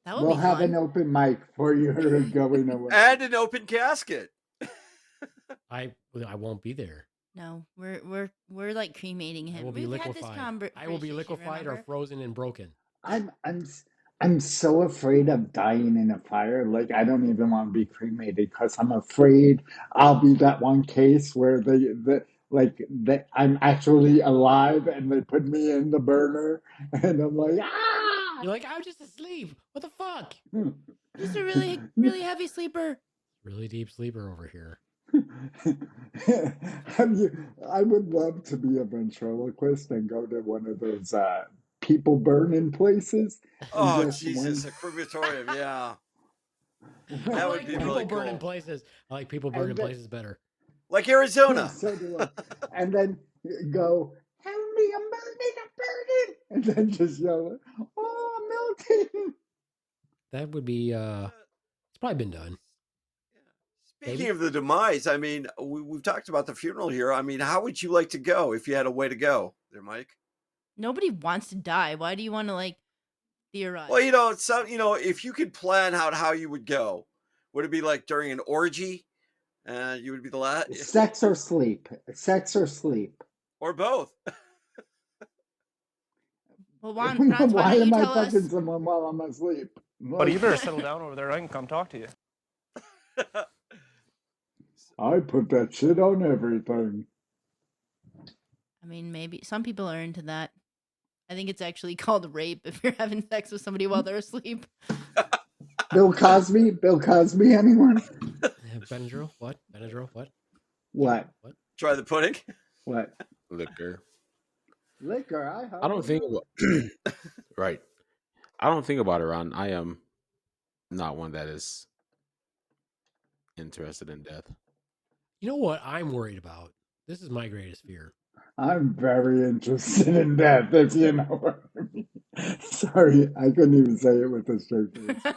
That would We'll be have fun. an open mic for your going away. And an open casket. I won't be there. No, we're like cremating him. I will be We've had this liquefied. I will be conversation, liquefied or remember? frozen and broken. I'm so afraid of dying in a fire. Like I don't even want to be cremated because I'm afraid I'll be that one case where I'm actually alive and they put me in the burner and I'm like ah. You're like, I'm just asleep. What the fuck? Just a really, really heavy sleeper. Really deep sleeper over here. I would love to be a ventriloquist and go to one of those people burning places and Oh just Jesus, a crematorium, yeah. I That would like be people really burning cool. places. I like people burning And then- places better. Like Arizona. So do I. And then go, help me, I'm burning. And then just yell, oh, I'm melting. That would be it's probably been done. Speaking Maybe. of the demise, I mean, we've talked about the funeral here. I mean, how would you like to go if you had a way to go there, Mike? Nobody wants to die. Why do you want to like theorize? Well, if you could plan out how you would go, would it be like during an orgy? You would be the last, Sex or sleep. Sex or sleep. or both. Well, Ron, why Why don't you am I tell us? fucking someone while I'm asleep? Buddy, you better settle down over there. I can come talk to you. I put that shit on everything. I mean, maybe some people are into that. I think it's actually called rape if you're having sex with somebody while they're asleep. Bill Cosby? Bill Cosby, anyone? Benadryl? What? Benadryl? What? What? What? Try the pudding. What? Liquor. Liquor, I don't think about right. I don't think about it, Ron. I am not one that is interested in death. You know what I'm worried about? This is my greatest fear. I'm very interested in death, if you know what I mean. Sorry, I couldn't even say it with a straight face.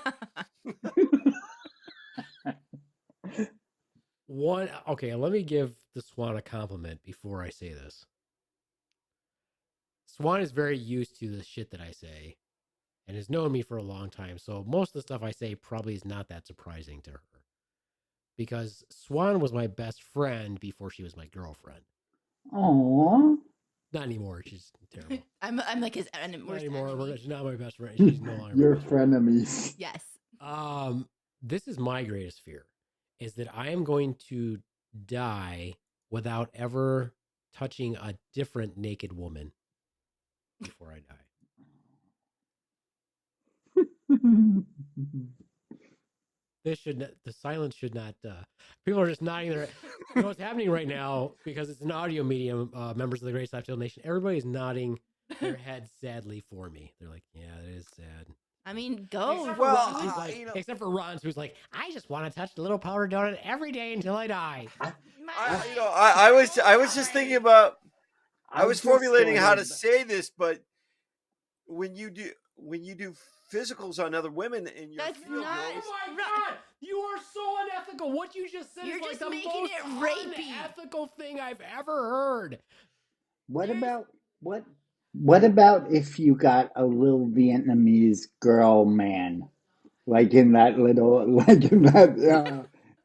Okay, let me give the Swan a compliment before I say this. Swan is very used to the shit that I say and has known me for a long time. So most of the stuff I say probably is not that surprising to her. Because Swan was my best friend before she was my girlfriend. Aww. Not anymore. She's terrible. I'm like his enemy. Not anymore. She's not my best friend. You're She's no longer my best friend. frenemies. Yes. This is my greatest fear, is that I am going to die without ever touching a different naked woman before I die. The silence should not, people are just nodding their, you know what's happening right now, because it's an audio medium, members of the Great Slaptail Nation, everybody's nodding their head sadly for me. They're like, yeah, it is sad. I mean, go. Except for Well, Ron, who's like, except for Ron, who's like, I just want to touch the little powder donut every day until I die. I was just thinking about. I was formulating how to say this, but when you do physicals on other women in your That's field, not- Oh my God! You are so unethical. What you just said You're is like just the making most it rapey. unethical thing I've ever heard. What about if you got a little Vietnamese girl man, like in that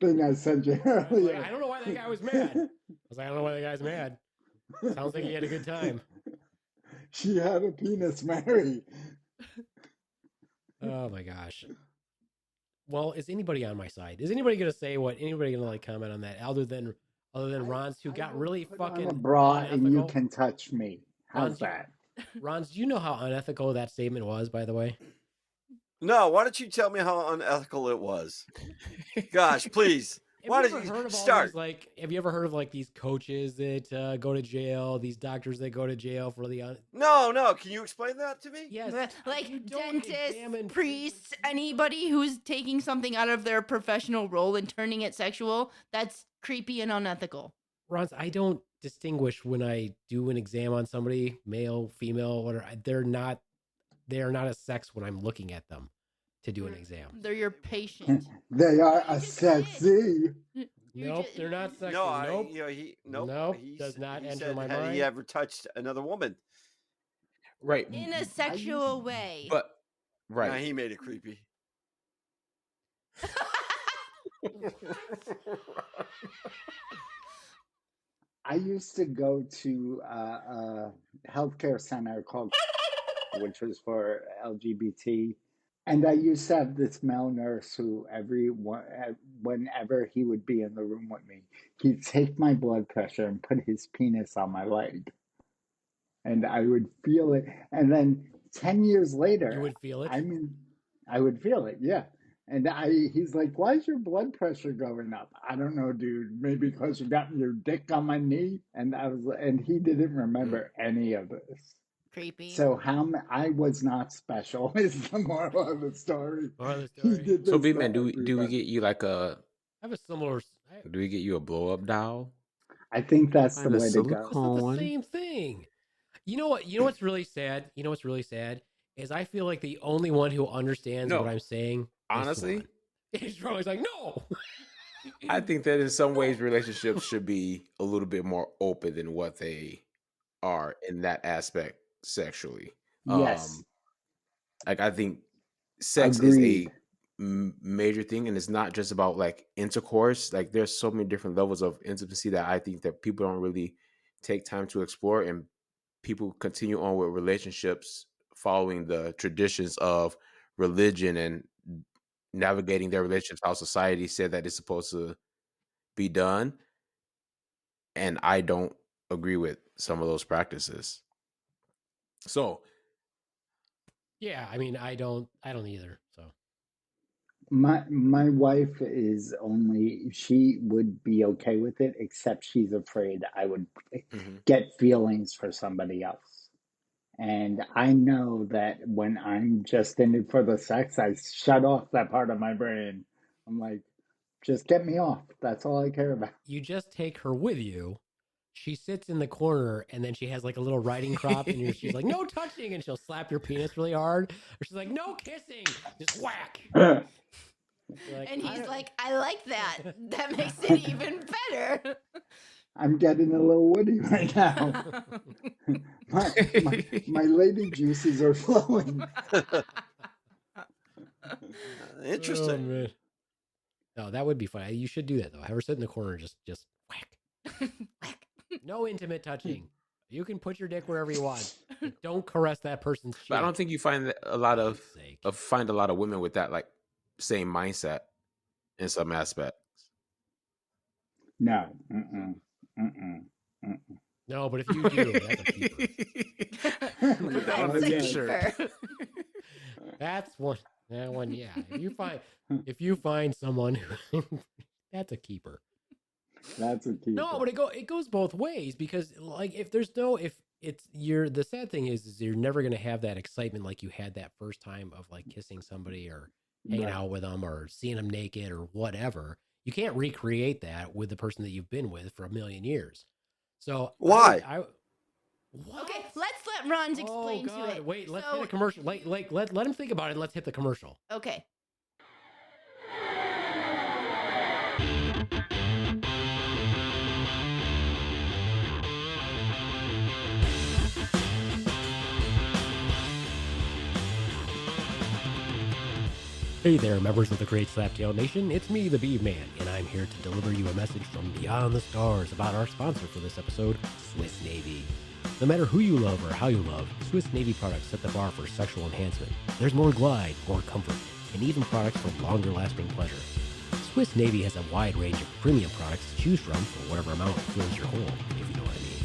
thing I sent you earlier? I don't know why that guy was mad. I was like, I don't know why that guy's mad. Sounds like he had a good time. She had a penis, Mary. Oh my gosh. Well, is anybody on my side? Is anybody gonna say what? Anybody gonna like comment on that? Other than Ron's, who got really Put fucking on a bra unethical. and you can touch me. How's Ron's, that? Ron's, do you know how unethical that statement was? By the way, No, why don't you tell me how unethical it was? Gosh, please. Why have did you ever you heard of all start? these, like, have you ever heard of like these coaches that go to jail? These doctors that go to jail for the No. Can you explain that to me? yes, Like you don't dentists, examine priests, anybody who's taking something out of their professional role and turning it sexual, that's creepy and unethical. Ron's, I don't distinguish when I do an exam on somebody, male, female, whatever. They are not a sex when I'm looking at them to do an exam. They're your patient. They are You a just sexy. Nope, they're not sexy. No, Nope. Nope, he does not he enter said, my had mind. he ever touched another woman? Right. In a sexual way. But Nah, right. he made it creepy. I used to go to a healthcare center called, which was for LGBT. And I used to have this male nurse who whenever he would be in the room with me, he'd take my blood pressure and put his penis on my leg. And I would feel it. And then 10 years You later, would feel it. I would feel it, yeah. And he's like, why is your blood pressure going up? I don't know, dude. Maybe because you got your dick on my knee. And he didn't remember any of this. Creepy. So I was not special is the moral of the story. Moral of the He story. did So, this Big to Man, do we everybody. get you like I have a similar. do we get you a blow up doll? I think that's the Find a way to go. It's not the silicone. same thing. You know what? You know what's really sad? You know what's really sad is I feel like the only one who understands No. what I'm saying. Honestly, He's probably like, no. I think that in some ways relationships should be a little bit more open than what they are in that aspect sexually. Yes, Like I think sex agreed. is a major thing, and it's not just about like intercourse. Like there's so many different levels of intimacy that I think that people don't really take time to explore, and people continue on with relationships following the traditions of religion and navigating their relationships how society said that it's supposed to be done. And I don't agree with some of those practices. So Yeah, I mean, I don't either. So My wife she would be okay with it, except she's afraid I would get feelings for somebody else. And I know that when I'm just in it for the sex, I shut off that part of my brain. I'm like, just get me off. That's all I care about. you just take her with you. She sits in the corner, and then she has like a little riding crop, and she's like, "No touching," and she'll slap your penis really hard, or she's like, "No kissing," just whack. Like, and he's like, I like that. That makes it even better. I'm getting a little woody right now. my lady juices are flowing. Interesting. Oh, man. No, that would be fun. You should do that though. Have her sit in the corner and just whack. No intimate touching. You can put your dick wherever you want. Don't caress that person's cheek. But I don't think you find a lot of women with that like same mindset in some aspects. No. No, but if you do, that's a keeper. Put that on the t-shirt. That's one. That one, yeah. If you find someone who that's a keeper. That's a keeper. No, but it goes both ways because like the sad thing is you're never gonna have that excitement like you had that first time of like kissing somebody or hanging out with them or seeing them naked or whatever. You can't recreate that with the person that you've been with for a million years. So why? Okay, let's let Ron explain to it. Wait, let's hit a commercial. Let him think about it and let's hit the commercial. Okay. Hey there, members of the Great Slaptail Nation. It's me, the Beeve Man, and I'm here to deliver you a message from beyond the stars about our sponsor for this episode, Swiss Navy. No matter who you love or how you love, Swiss Navy products set the bar for sexual enhancement. There's more glide, more comfort, and even products for longer-lasting pleasure. Swiss Navy has a wide range of premium products to choose from for whatever amount fills your hole, if you know what I mean.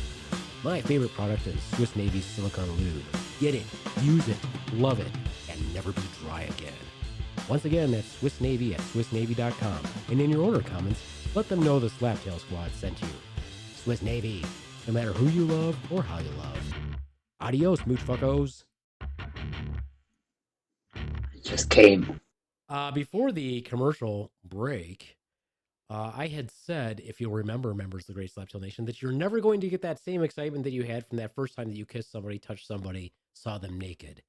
My favorite product is Swiss Navy's Silicone Lube. Get it, use it, love it, and never be dry again. Once again, that's Swiss Navy at SwissNavy.com. And in your order comments, let them know the Slaptail Squad sent you. Swiss Navy, no matter who you love or how you love. Adios, mooch fuckos. Just came. Before the commercial break, I had said, if you'll remember, members of the Great Slaptail Nation, that you're never going to get that same excitement that you had from that first time that you kissed somebody, touched somebody, saw them naked.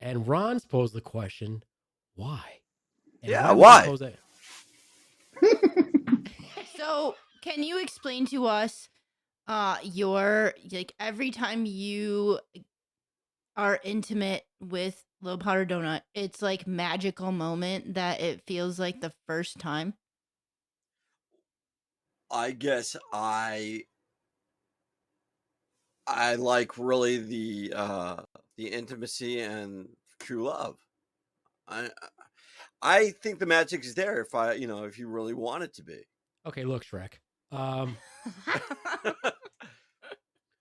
And Ron's posed the question, why? And why? So, can you explain to us your, like, every time you are intimate with Low Powder Donut, it's like magical moment that it feels like the first time? I guess I I like really the intimacy and true love. I I think the magic is there if you really want it to be. Okay, look, Shrek. Um,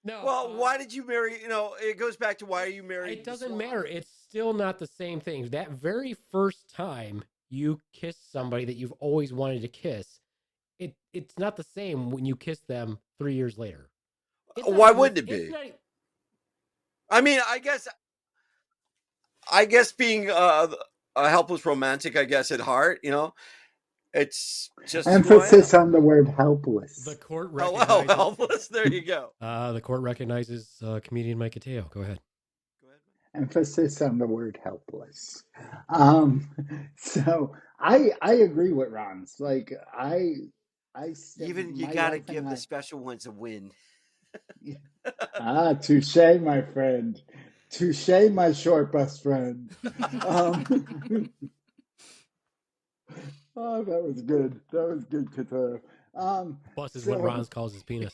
no, Well, why did you marry? It goes back to why are you married? it to doesn't Swan? matter. It's still not the same thing. That very first time you kiss somebody that you've always wanted to kiss, it's not the same when you kiss them 3 years later. It's not Why even wouldn't it it's be? not. I mean, I guess being a helpless romantic, I guess at heart, it's just who I am. Emphasis on the word The helpless. court Hello, recognizes. helpless. There you go. The court recognizes comedian Mike Cotayo. Go ahead. Go ahead. Emphasis on the word helpless. Um, so I agree with Ron's. Like Even you my got to wife give and the I. special ones a win. Ah, touche, my friend. Touche, my short bus friend. Um, oh, that was good. That was good, Katara. Bus is what So Ron calls his penis.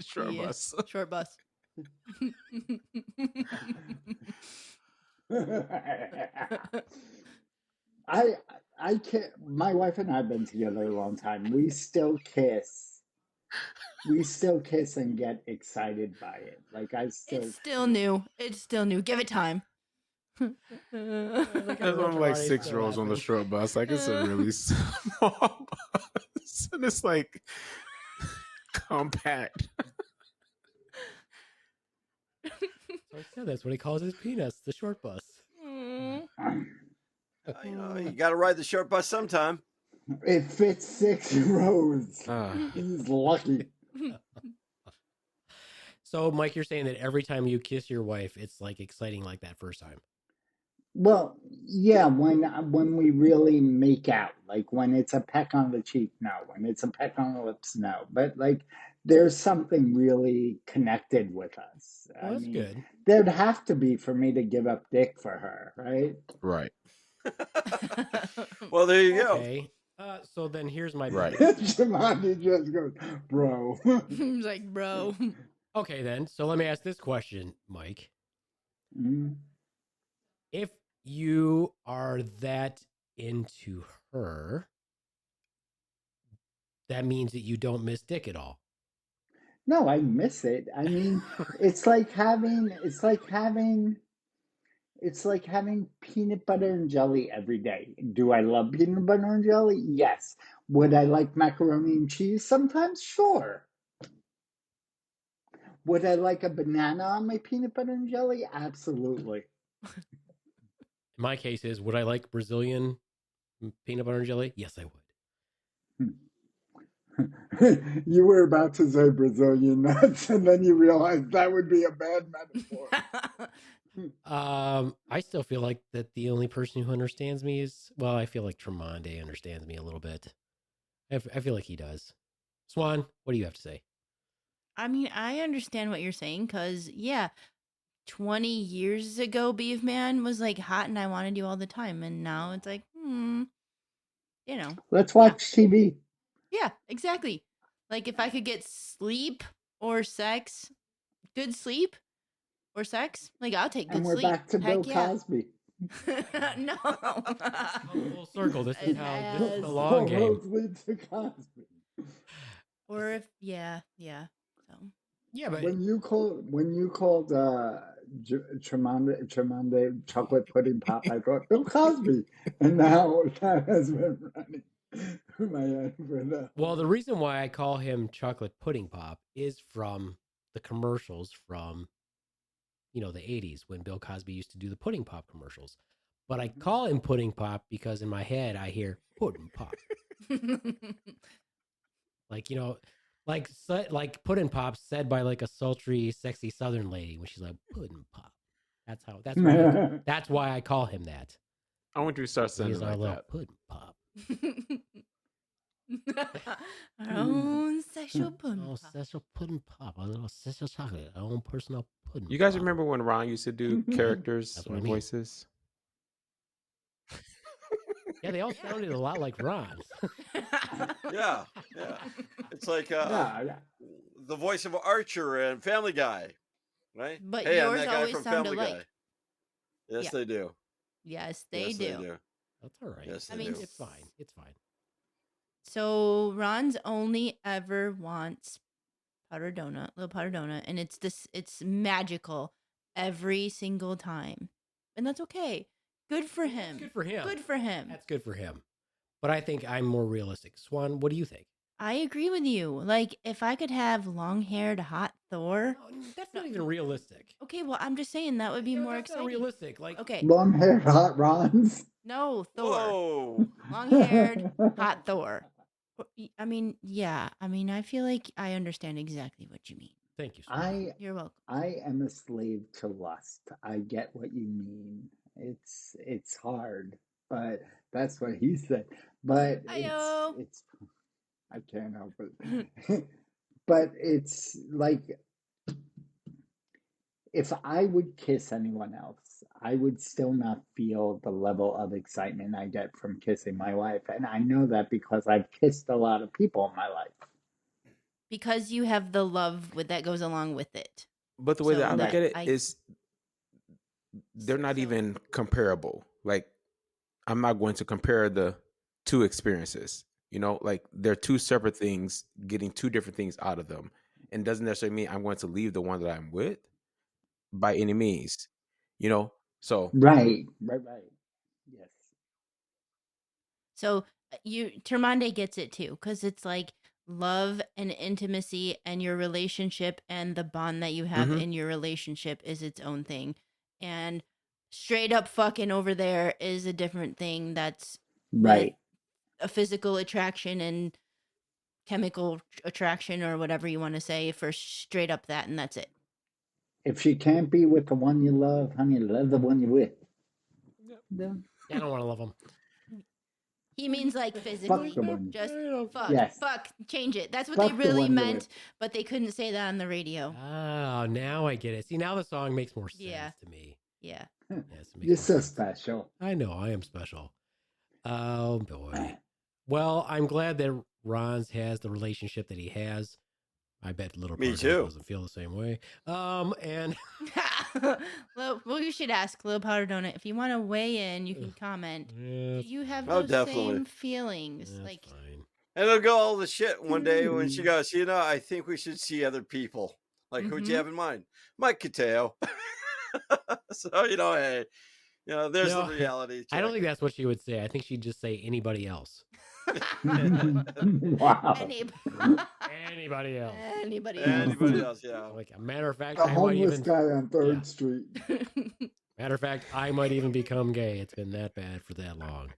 Short Yeah. bus. Short bus. I I can't. My wife and I have been together a long time. We still kiss. We still kiss and get excited by it. Like I still. It's still new. It's still new. Give it time. Look at There's only Richard like Roddy's 6 still rows on the laughing. short bus. Like it's a really small bus, and it's like compact. So I said that's what he calls his penis, the short bus. You got to ride the short bus sometime. It fits 6 rows. Uh, He's lucky. So, Mike, you're saying that every time you kiss your wife, it's like exciting like that first time. Well, yeah, when we really make out, like when it's a peck on the cheek, no. When it's a peck on the lips, no. But like, there's something really connected with us. Well, I that's mean, good. there'd have to be for me to give up dick for her, right? right. Well, there you go. Okay. So then here's my Right. Jumanji just goes, bro. He's like, bro. Okay, then. So let me ask this question, Mike. Mm. If you are that into her, that means that you don't miss dick at all. No, I miss it. I mean, it's like having peanut butter and jelly every day. Do I love peanut butter and jelly? Yes. Would I like macaroni and cheese sometimes? Sure. Would I like a banana on my peanut butter and jelly? Absolutely. In my case is, would I like Brazilian peanut butter and jelly? Yes, I would. You were about to say Brazilian nuts, and then you realized that would be a bad metaphor. I still feel like that the only person who understands me is, well, I feel like Tremonde understands me a little bit. I feel like he does. Swan, what do you have to say? I mean, I understand what you're saying because, yeah, 20 years ago, Beef Man was like hot and I wanted you all the time. And now it's like, Let's watch TV. Yeah, exactly. Like if I could get sleep or sex, good sleep or sex, like I'll take good And we're sleep. back to Bill Heck yeah. Cosby. No. Full circle. This is It how this is has. the long game. Roads lead to Cosby. Or if yeah. So Yeah, but When you called Tremonde chocolate pudding pop, I thought Bill Cosby, and now that has been running through my head for the. well, the reason why I call him chocolate pudding pop is from the commercials from the 80s when Bill Cosby used to do the pudding pop commercials. But I call him pudding pop because in my head I hear pudding pop. Like, like pudding pop said by like a sultry, sexy Southern lady when she's like pudding pop. That's why I call him that. I want you to start He's sounding our like little that. pudding pop. Our own sexual pudding Oh, pop. special pudding pop. A little special chocolate. Our own personal pudding. You guys pop. remember when Ron used to do characters That's what I and mean. voices? Yeah, they all sounded a lot like Ron. Yeah. It's like the voice of Archer and Family Guy, right? But Hey, I'm yours that guy always from sound Family alike. Guy. Yes, Yeah. they do. Yes, they Yes, do. they do. That's all right. Yes, I they mean, do. It's fine. It's fine. So Ron's only ever wants powdered donut, little powdered donut, and it's magical every single time, and that's okay. Good for him. Good for him. Good for him. That's good for him. But I think I'm more realistic. Swan, what do you think? I agree with you. Like, if I could have long-haired hot Thor. No, that's not even realistic. Okay, well, I'm just saying that would be more That's exciting. not realistic. Like, Okay, Long hair, hot Rons. no Thor. Whoa. Long-haired hot Thor. I mean, yeah. I mean, I feel like I understand exactly what you mean. thank you, Swan. You're welcome. I am a slave to lust. I get what you mean. It's hard, but that's what he said. But Ayo. it's I can't help it. But it's like if I would kiss anyone else, I would still not feel the level of excitement I get from kissing my wife. And I know that because I've kissed a lot of people in my life. Because you have the love that goes along with it. But the way So that I look that at it is they're not So- even comparable. Like, I'm not going to compare the two experiences. You know, like they're two separate things, getting two different things out of them. And doesn't necessarily mean I'm going to leave the one that I'm with by any means. You know? So Right. Yes. So Termande gets it too, because it's like love and intimacy and your relationship and the bond that you have Mhm. in your relationship is its own thing. And straight up fucking over there is a different thing that's Right. a physical attraction and chemical attraction or whatever you want to say for straight up that, and that's it. If you can't be with the one you love, honey, love the one you're with. I don't want to love him. He means like physically. the one. Just No. fuck. Yes. Fuck. Change it. That's what Fuck they the really one you're meant, with. but they couldn't say that on the radio. Oh, now I get it. See, now the song makes more sense Yeah. to me. Yeah. Yes, it makes You're more so sense. special. I know, I am special. Oh, boy. Well, I'm glad that Ron's has the relationship that he has. I bet Little Me Pardo too. doesn't feel the same way. And Well, you should ask Little Powder Donut if you want to weigh in. You can comment. yeah, Do you have Oh, those definitely. same feelings? that's Like, fine. And it'll go all the shit one day when she goes, I think we should see other people. Like, who'd you Mhm. have in mind? Mike Cotayo. So, hey, there's No, the reality check. I don't think that's what she would say. I think she'd just say anybody else. Wow. Anybody else. Anybody Anybody else, yeah. Like a matter of fact, The I might homeless even. guy on 3rd Yeah. Street. Matter of fact, I might even become gay. It's been that bad for that long.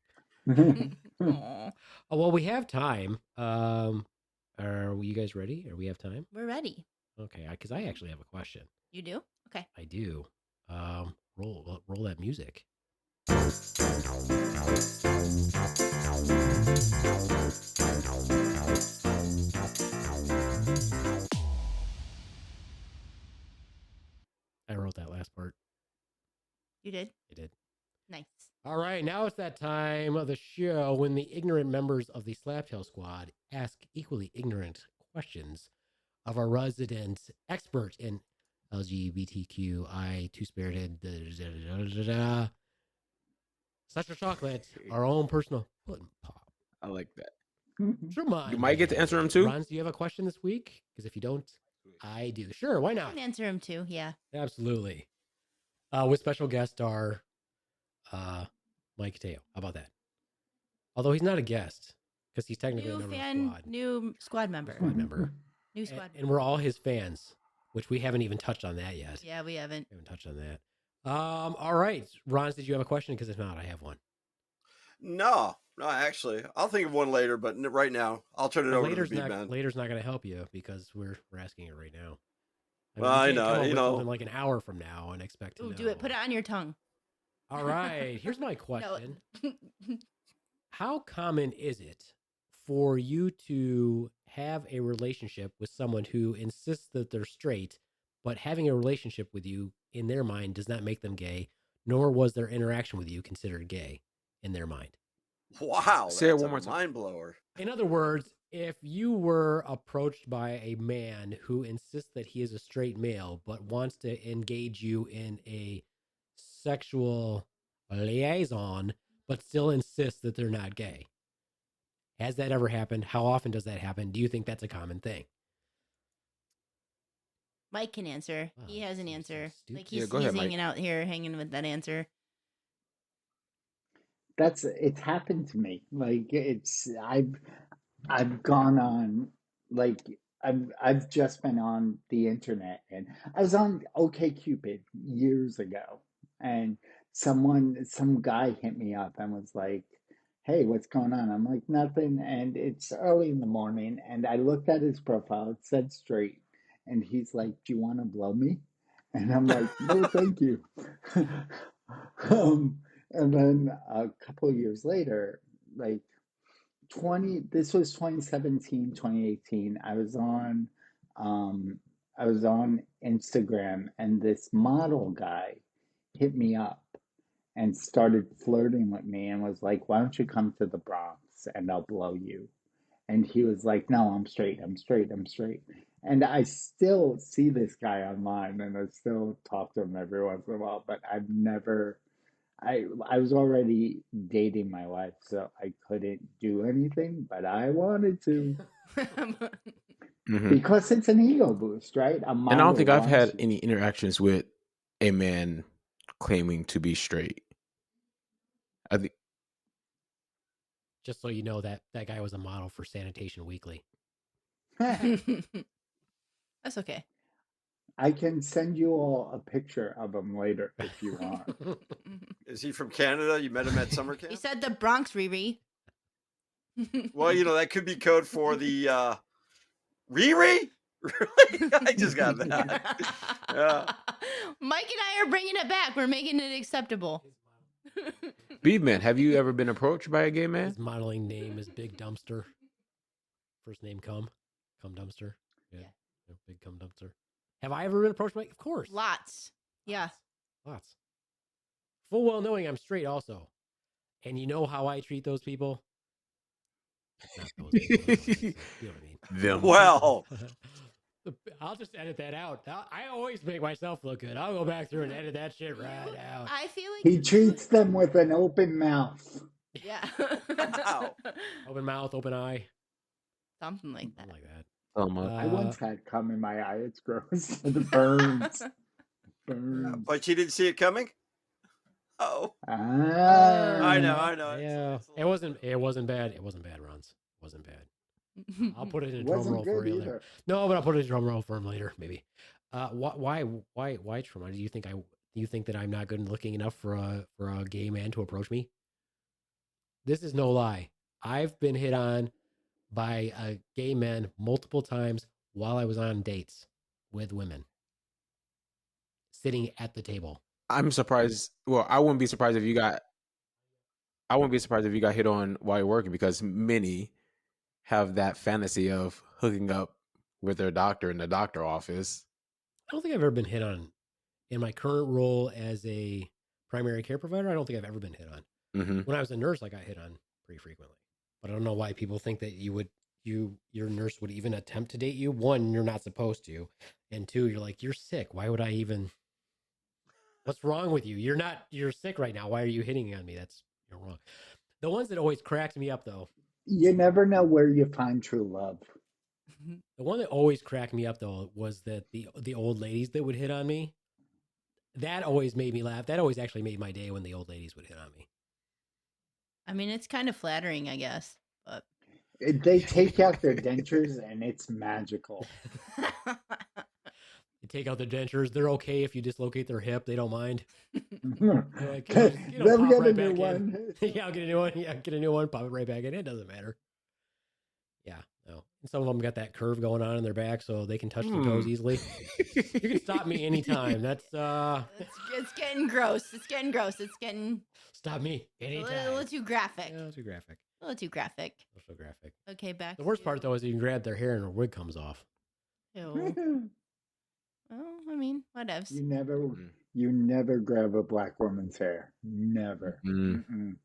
Aw, Oh, well, we have time. Are you guys ready? Or we have time? we're ready. Okay, because I actually have a question. You do? Okay. I do. Roll that music. I wrote that last part. You did? I did. Nice. All right, now it's that time of the show when the ignorant members of the Slaptail Squad ask equally ignorant questions of our resident expert in LGBTQI two-spirited such a chocolate, our own personal pudding pop. I like that. Tremont. You might get to answer them too. Rons, do you have a question this week? Because if you don't, I do. Sure, why I not? can answer him too. Yeah. Absolutely. With special guest star Mike Cotayo. How about that? Although he's not a guest because he's technically a member of the squad. New squad member. Squad member. New And, squad. and we're all his fans, which we haven't even touched on that yet. Yeah, we haven't. We haven't touched on that. All right. Rons, did you have a question? Because if not, I have one. No, actually. I'll think of one later, but right now, I'll turn it over to the Later's beat not man. later's not going to help you because we're asking it right now. Well, I we can't know, come up you with know. something like an hour from now and expect to Ooh, know. do it. Put it on your tongue. All right. Here's my question. How common is it for you to have a relationship with someone who insists that they're straight, but having a relationship with you in their mind does not make them gay, nor was their interaction with you considered gay in their mind? Wow, Say it that's one a more time. mind blower. In other words, if you were approached by a man who insists that he is a straight male but wants to engage you in a sexual liaison but still insists that they're not gay, has that ever happened? How often does that happen? Do you think that's a common thing? Mike can answer. Wow, He has an so answer. stupid. Like Yeah, he's go ahead, Mike. hanging out here, hanging with that answer. It's happened to me. Like I've gone on, like I've just been on the internet, and I was on OkCupid years ago, and some guy hit me up and was like, "Hey, what's going on?" I'm like, "Nothing," and it's early in the morning, and I looked at his profile, it said straight, and he's like, "Do you want to blow me?" And I'm like, "No, thank you." And then a couple of years later, like 2017, 2018, um I was on Instagram, and this model guy hit me up and started flirting with me and was like, "Why don't you come to the Bronx and I'll blow you?" And he was like, "No, I'm straight, I'm straight, I'm straight." And I still see this guy online, and I still talk to him every once in a while, but I was already dating my wife, so I couldn't do anything, but I wanted to Mhm. because it's an ego boost, right? A And I don't model think I've wants had you. any interactions with a man claiming to be straight. I think Just so you know, that guy was a model for Sanitation Weekly. That's okay. I can send you all a picture of him later if you want. Is he from Canada? You met him at summer He camp? said the Bronx, Riri. Well, that could be code for the Riri. Really? I just got that. Yeah. Mike and I are bringing it back. We're making it acceptable. Beefman, have you ever been approached by a gay man? His modeling name is Big Dumpster. First name Cum Dumpster. Yeah. Big Cum Dumpster. Have I ever been approached by? Of course. Lots. Yeah. Lots. Full well knowing I'm straight also. And you know how I treat those people? Not those people. You know what I mean? Them. Well, I'll just edit that out. I always make myself look good. I'll go back through and edit that shit right out. I feel like He treats them with an open mouth. yeah. wow. Open mouth, open eye. Something like that. Something like that. I once had cum in my eye. It's gross. It burns. Burns. But you didn't see it coming? Oh. Ah. I know. Yeah. It wasn't bad. It wasn't bad, Runs. It wasn't bad. I'll put it in a drum Wasn't roll for good you either. later. No, but I'll put it in a drum roll for him later, maybe. Why trauma? Do you think that I'm not good looking enough for a gay man to approach me? This is no lie. I've been hit on by gay men multiple times while I was on dates with women, sitting at the table. I'm surprised. Well, I wouldn't be surprised if you got hit on while you're working, because many have that fantasy of hooking up with their doctor in the doctor office. I don't think I've ever been hit on in my current role as a primary care provider. I don't think I've ever been hit on. Mm-hmm. When I was a nurse, I got hit on pretty frequently. But I don't know why people think that your nurse would even attempt to date you. One, you're not supposed to. And two, you're like, you're sick. Why would I even? What's wrong with you? You're sick right now. Why are you hitting on me? You're wrong. The ones that always cracked me up, though. You never know where you find true love. The one that always cracked me up, though, was that the old ladies that would hit on me. That always made me laugh. That always actually made my day when the old ladies would hit on me. I mean, it's kind of flattering, I guess, but They take out their dentures, and it's magical. They take out the dentures. They're okay if you dislocate their hip. They don't mind. They'll Like, get pop a right new back one. in. Yeah, I'll get a new one. Yeah, get a new one. Pop it right back in. It doesn't matter. Yeah, no. And some of them got that curve going on in their back, so they can touch their toes easily. You can stop me anytime. That's it's getting gross. It's getting stop me a anytime. little too graphic. Yeah, a little too graphic. A little too graphic. A little too graphic. Okay, back. The worst part though is you can grab their hair and their wig comes off. Ew. Well, I mean, whatevs. You never grab a black woman's hair. Never. Mm. Mm-mm.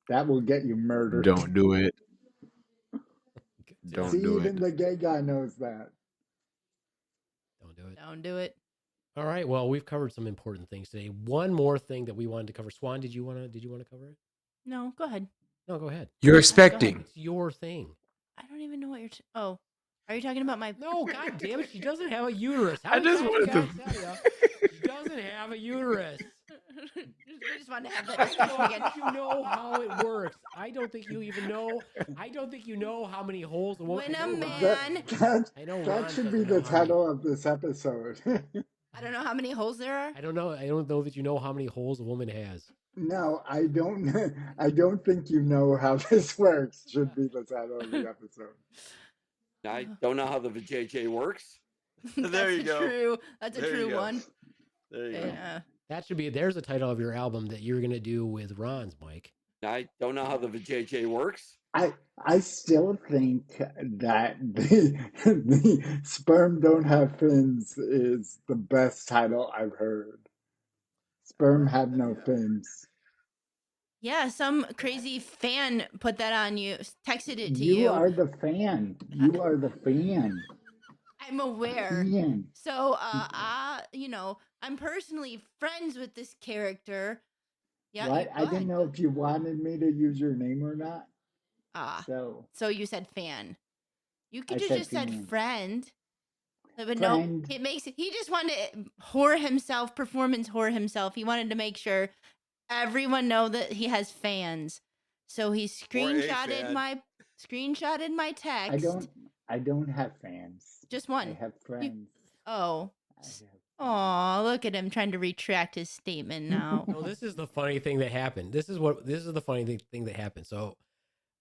That will get you murdered. Don't do it. Don't See, do it. even the gay guy knows that. Don't do it. Don't do it. All right. Well, we've covered some important things today. One more thing that we wanted to cover. Swan, did you want to cover it? No, go ahead. No, go ahead. You're expecting. It's your thing. I don't even know what you're. Oh, are you talking about my? No, god damn it, she doesn't have a uterus. How I many just times wanted gotta to. tell ya? She doesn't have a uterus. We just wanted to have that I discussion don't again. think you know how it works. I don't think you even know. I don't think you know how many holes a woman. When a That, man, that, I know that Ron should be doesn't know the how many. title of this episode. I don't know how many holes there are. I don't know. I don't know that you know how many holes a woman has. No, I don't. I don't think you know how this works. Should be the title of the episode. I don't know how the vajayjay works. There That's you go. True. That's a There you true go. one. There you go. Yeah. That should be. There's a title of your album that you're gonna do with Ron's, Mike. I don't know how the vajayjay works. I still think that the sperm don't have fins is the best title I've heard. Sperm have no fins. Yeah, some crazy fan put that on you, texted it to You you. are the fan. You are the fan. I'm aware. Fan. So, I'm personally friends with this character. Yeah. What? I go didn't ahead. know if you wanted me to use your name or not. So you said fan. You could I have said just said fan. friend. But Friend. no, he just wanted to performance whore himself. He wanted to make sure everyone know that he has fans. So he screenshotted my text. I don't have fans. Just one. I have friends. Oh. I have Oh, look at him trying to retract his statement now. No, this is the funny thing that happened. This is the funny thing that happened. So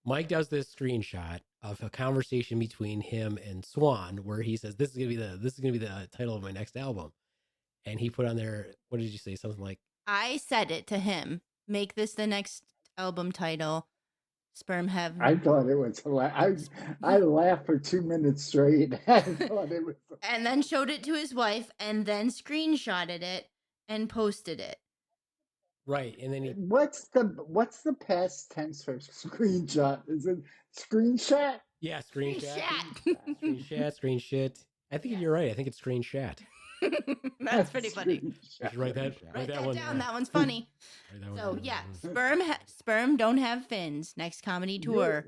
Mike does this screenshot of a conversation between him and Swan where he says, this is gonna be the title of my next album. And he put on there, what did you say? Something like, I said it to him. Make this the next album title. Sperm have. I thought it was hilarious. I laughed for 2 minutes straight. I thought it was. And then showed it to his wife, and then screenshotted it and posted it. right. And then he, What's the past tense for screenshot? Is it screenshot? yeah, screenshot. Screenshot. Screenshot. I think you're right. I think it's screenshot. That's pretty funny. You should write that one down. That one's funny. Write that one So down. yeah, sperm don't have fins. Next comedy tour.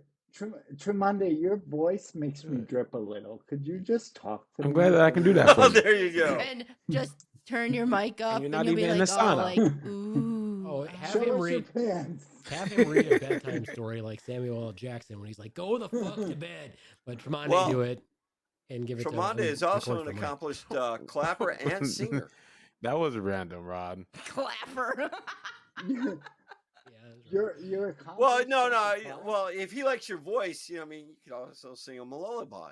Tremonde, your voice makes me drip a little. Could you just talk to me? I'm glad that I can do that for Oh, you. there you go. And just turn your mic up, you're and not you'll be even in like, the sauna. ooh. Oh, have Show him us your read. pants. Have him read a bedtime story like Samuel L. Jackson when he's like, "Go the fuck to bed." But Tremonde Well, do it and give it Tremonde to is also record an for Mike. accomplished clapper and singer. That was random, Rod. Clapper. Yeah, that's right. You're Well, no. accomplished. Well, if he likes your voice, you could also sing him a lullaby.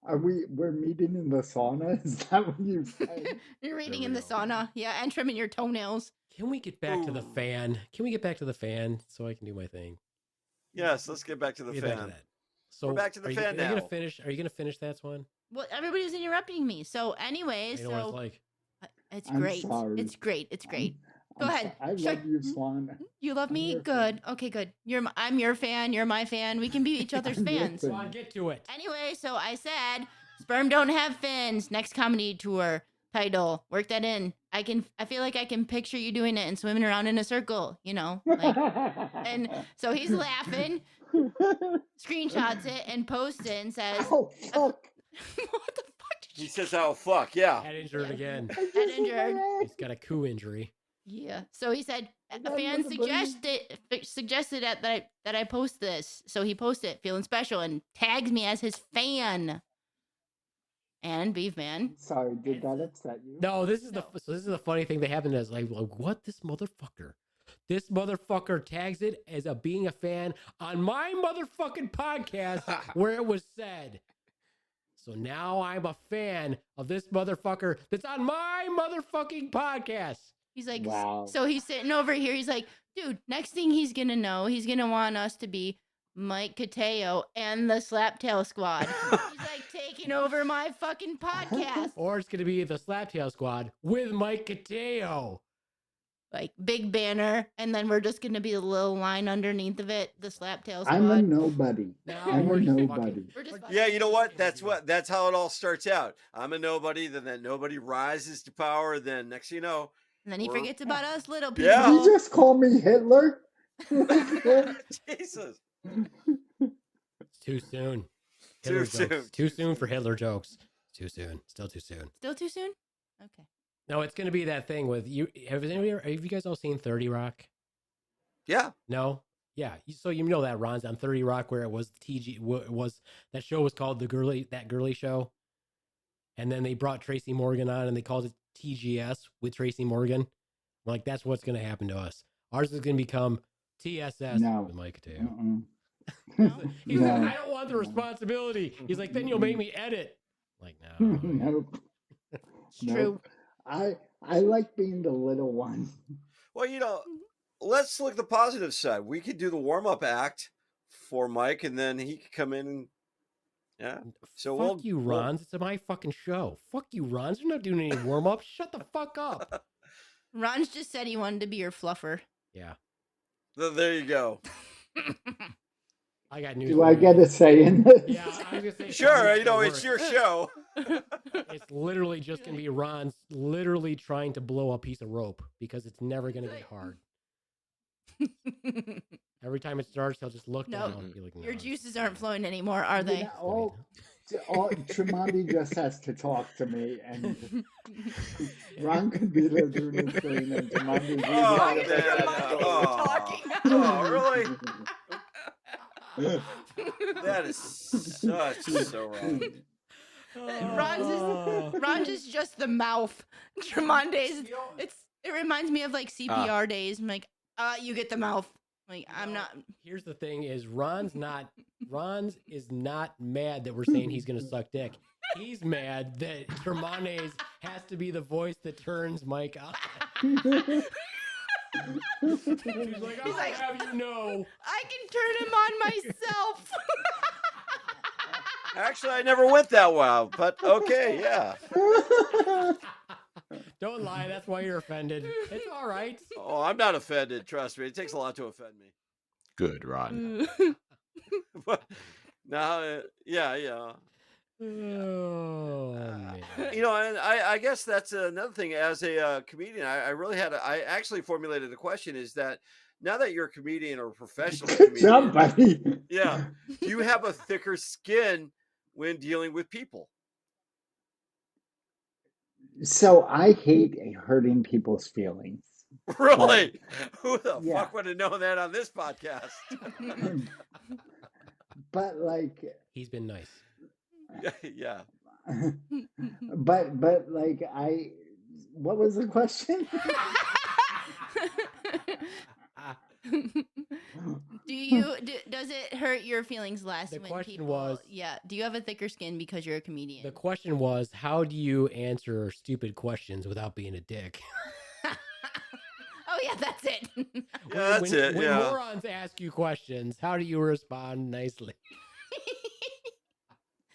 We're meeting in the sauna? Is that what you said? You're reading There in we the go. sauna. Yeah, and trimming your toenails. Can we get back to the Ooh. fan? Can we get back to the fan so I can do my thing? Yes, let's get back to the Get back to fan. that. So We're back to the fan Are you now. gonna finish? Are you gonna finish that one? Well, everybody's interrupting me. So, anyways, You know what it's like. it's I'm great. sorry. It's great. It's great. Go I'm ahead. I love you, Swan. You love I'm me? your Good. Okay, good. I'm your fan. You're my fan. We can be each other's I'm your fans. fan. Come on, get to it. Anyway, so I said, sperm don't have fins. Next comedy tour title. Work that in. I feel like I can picture you doing it and swimming around in a circle, like, and so he's laughing, screenshots it and posts it and says, Oh, fuck. what the fuck did He you says, "Oh fuck, yeah." Head injured again. I just Head injured. realized. He's got a coup injury. Yeah. So he said a got fan another suggested that I post this. So he posted it, feeling special, and tags me as his fan. And Beef Man. Sorry, did that upset you? No, this is the funny thing that happened is like what this motherfucker tags it as being a fan on my motherfucking podcast where it was said. So now I'm a fan of this motherfucker that's on my motherfucking podcast. He's like, Wow. so he's sitting over here. He's like, dude, next thing he's going to know, he's going to want us to be Mike Cotayo and the Slaptail Squad. He's like taking over my fucking podcast. Or it's gonna be the Slaptail Squad with Mike Cotayo. like big banner, and then we're just gonna be a little line underneath of it, the Slap Tail Squad. I'm a nobody. Now I'm a we're just nobody. We're just Yeah, you know what? That's how it all starts out. I'm a nobody, then that nobody rises to power, then next thing you know, And then he we're- forgets about us little people. Yeah. Did you just call me Hitler? Jesus. It's too soon. Too Hitler soon. jokes. Too soon for Hitler jokes. Too soon. Still too soon. Still too soon? Okay. No, it's going to be that thing with you. Have you guys all seen 30 Rock? Yeah. No? Yeah. So you know that Ron's on 30 Rock where it was that show was called That Girly Show. And then they brought Tracy Morgan on and they called it TGS with Tracy Morgan. I'm like, that's what's going to happen to us. Ours is going to become TSS with Mike Cotayo. He's like, I don't want the responsibility. He's like, then you'll make me edit. I'm like, no. Nope. It's true. I like being the little one. Well, let's look at the positive side. We could do the warm-up act for Mike, and then he could come in and So fuck you, Rons. It's my fucking show. Fuck you, Rons. You're not doing any warm-up. Shut the fuck up. Ron's just said he wanted to be your fluffer. Yeah. There you go. I got news. Do I get a say in this? Yeah, I was gonna say. Sure, it's your show. It's literally just gonna be Ron's literally trying to blow a piece of rope because it's never gonna get hard. Every time it starts, he'll just look down and be like, no, your juices aren't flowing anymore, are they? Tremonti just has to talk to me, and Ron could be there doing his thing, and Tremonti talking. Oh, really? That is so wrong. Ron's is just the mouth. Tremonti's it reminds me of like CPR days. I'm like, you get the mouth. Like, I'm not. Here's the thing: is Ron's is not mad that we're saying he's gonna suck dick. He's mad that Tremonti's has to be the voice that turns Mike on. He's like, I'll have you know, I can turn him on myself. Actually, I never went that well, but okay, yeah. Don't lie. That's why you're offended. It's all right. Oh, I'm not offended. Trust me. It takes a lot to offend me. Good, Ron. But now, yeah. Oh, man. And I guess that's another thing. As a comedian, I actually formulated a question: is that now that you're a comedian or a professional comedian, Good job, buddy. Yeah, do you have a thicker skin when dealing with people? So I hate hurting people's feelings. Really? Who the fuck would have known that on this podcast? But like, he's been nice. Yeah. But like what was the question? Does it hurt your feelings less The when question people, was, do you have a thicker skin because you're a comedian? The question was, how do you answer stupid questions without being a dick? Oh yeah, that's it. Yeah, that's it. When Yeah. morons ask you questions, how do you respond nicely?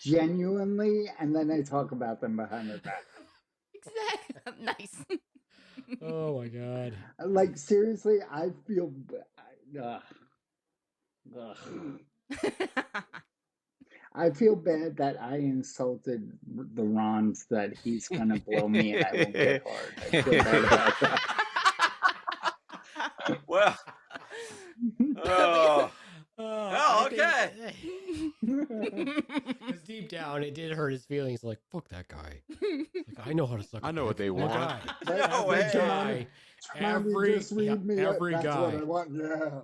Genuinely, and then I talk about them behind their back. Exactly. Nice. Oh my god. Like seriously, I feel I feel bad that I insulted the Rons that he's gonna blow me and I won't get hard. I feel bad about that. Well. Oh, okay. Because deep down, it did hurt his feelings. Like, fuck that guy. Like, I know how to suck. I know what they want. Every That's guy. what I want. Yeah.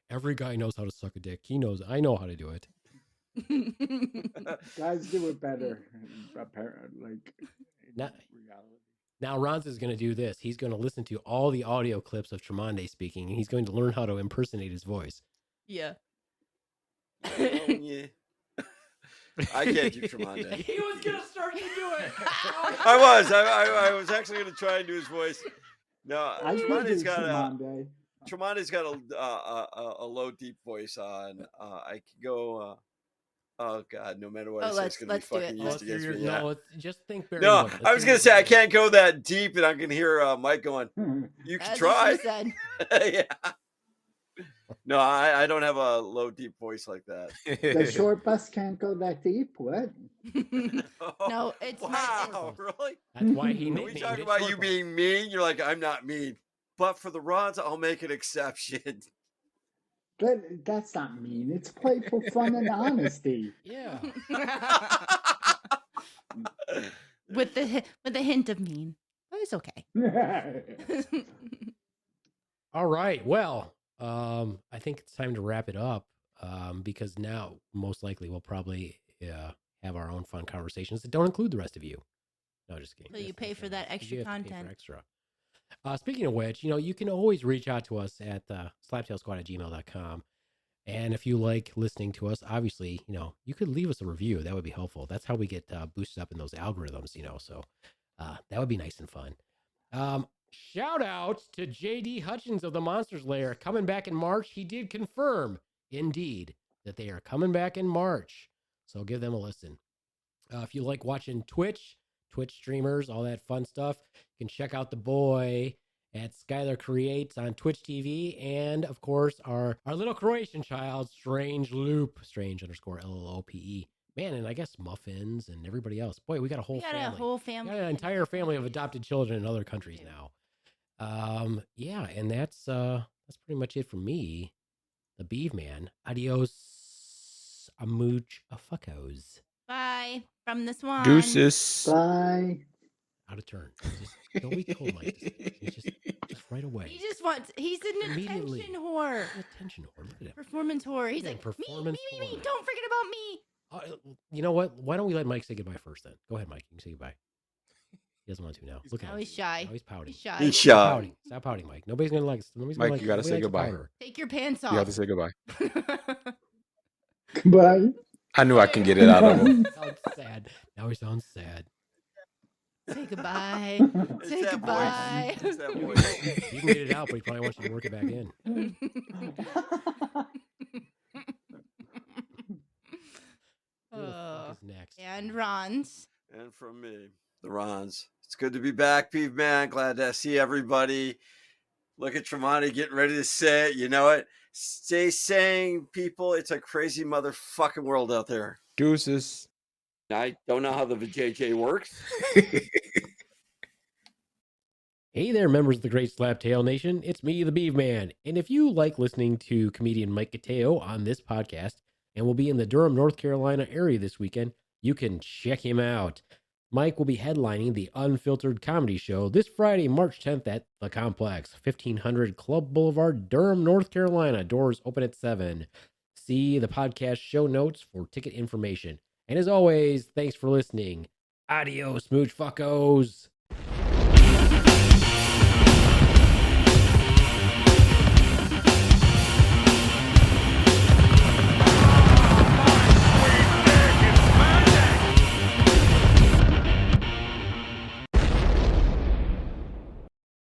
Every guy knows how to suck a dick. He knows. I know how to do it. Guys do it better. Like Now Ron's is going to do this. He's going to listen to all the audio clips of Tremonti speaking, and he's going to learn how to impersonate his voice. Yeah. Yeah. I can't do Tremonti. He was going to start to do it. I was actually going to try and do his voice. No, Tremonti's got a low, deep voice on. I could go. Oh God! No matter what I Oh, say, it's gonna be let's do it. fucking Oh, used against me. Yeah. no, it's just think Barry No, White. Let's I was hear gonna your say I Barry can't go that deep, and I can hear Mike going. You can That's what try. she said. Yeah. No, I don't have a low, deep voice like that. The short bus can't go that deep. What? No, it's wow, really? That's why he And we nicknamed talk it about Short you Bus. being mean. You're like, I'm not mean, but for the rods, I'll make an exception. That's not mean. It's playful fun and honesty. Yeah. with the hint of mean, but it's okay. All right. Well, I think it's time to wrap it up because now most likely we'll probably have our own fun conversations that don't include the rest of you. No, just kidding. So you pay for that extra You have to pay content. for extra. Speaking of which, you can always reach out to us at slaptailsquad@gmail.com. And if you like listening to us, obviously, you could leave us a review. That would be helpful. That's how we get boosted up in those algorithms, so that would be nice and fun. Shout out to JD Hutchins of the Monsters Lair coming back in March. He did confirm, indeed, that they are coming back in March. So give them a listen. If you like watching Twitch streamers, all that fun stuff, you can check out the boy at Skylar Creates on Twitch TV. And of course, our little Croatian child, Strange _LLOPE. Man, and I guess Muffins and everybody else. Boy, we got a whole family. We got an entire family of adopted children in other countries now. Yeah, and that's pretty much it for me, the Beeve Man. Adios, fuckos. Bye from this one. Deuces. Bye. Out of turn. Just don't be told Mike. He's just right away. He's an Immediately. attention whore. Attention whore. Look at him. Performance whore. He's Yeah, like, performance me. whore. Don't forget about me. You know what? Why don't we let Mike say goodbye first then? Go ahead, Mike. You can say goodbye. He doesn't want to now. Look at him. He's shy. Now he's pouting. He's shy. He's Stop shy. pouting. Stop pouting, Mike. Nobody's gonna like. Mike, you gotta say goodbye. Take your pants off. You have to say goodbye. Bye. I knew I can get it out of him. Sounds sad. Now he sounds sad. Say goodbye. It's Say that goodbye. voice. It's that voice. He can get it out, but he probably wants you to work it back in. Who the fuck is next? And Ron's. And from me, the Rons. It's good to be back, Peeve Man. Glad to see everybody. Look at Tremonti getting ready to say it. You know it. Stay sane, people. It's a crazy motherfucking world out there. Deuces. I don't know how the VJJ works. Hey there, members of the Great Slaptail Nation. It's me, the Beeve Man. And if you like listening to comedian Mike Cotayo on this podcast and will be in the Durham, North Carolina area this weekend, you can check him out. Mike will be headlining the Unfiltered Comedy Show this Friday, March 10th at The Complex, 1500 Club Boulevard, Durham, North Carolina. Doors open at 7. See the podcast show notes for ticket information. And as always, thanks for listening. Adios, smooch fuckos.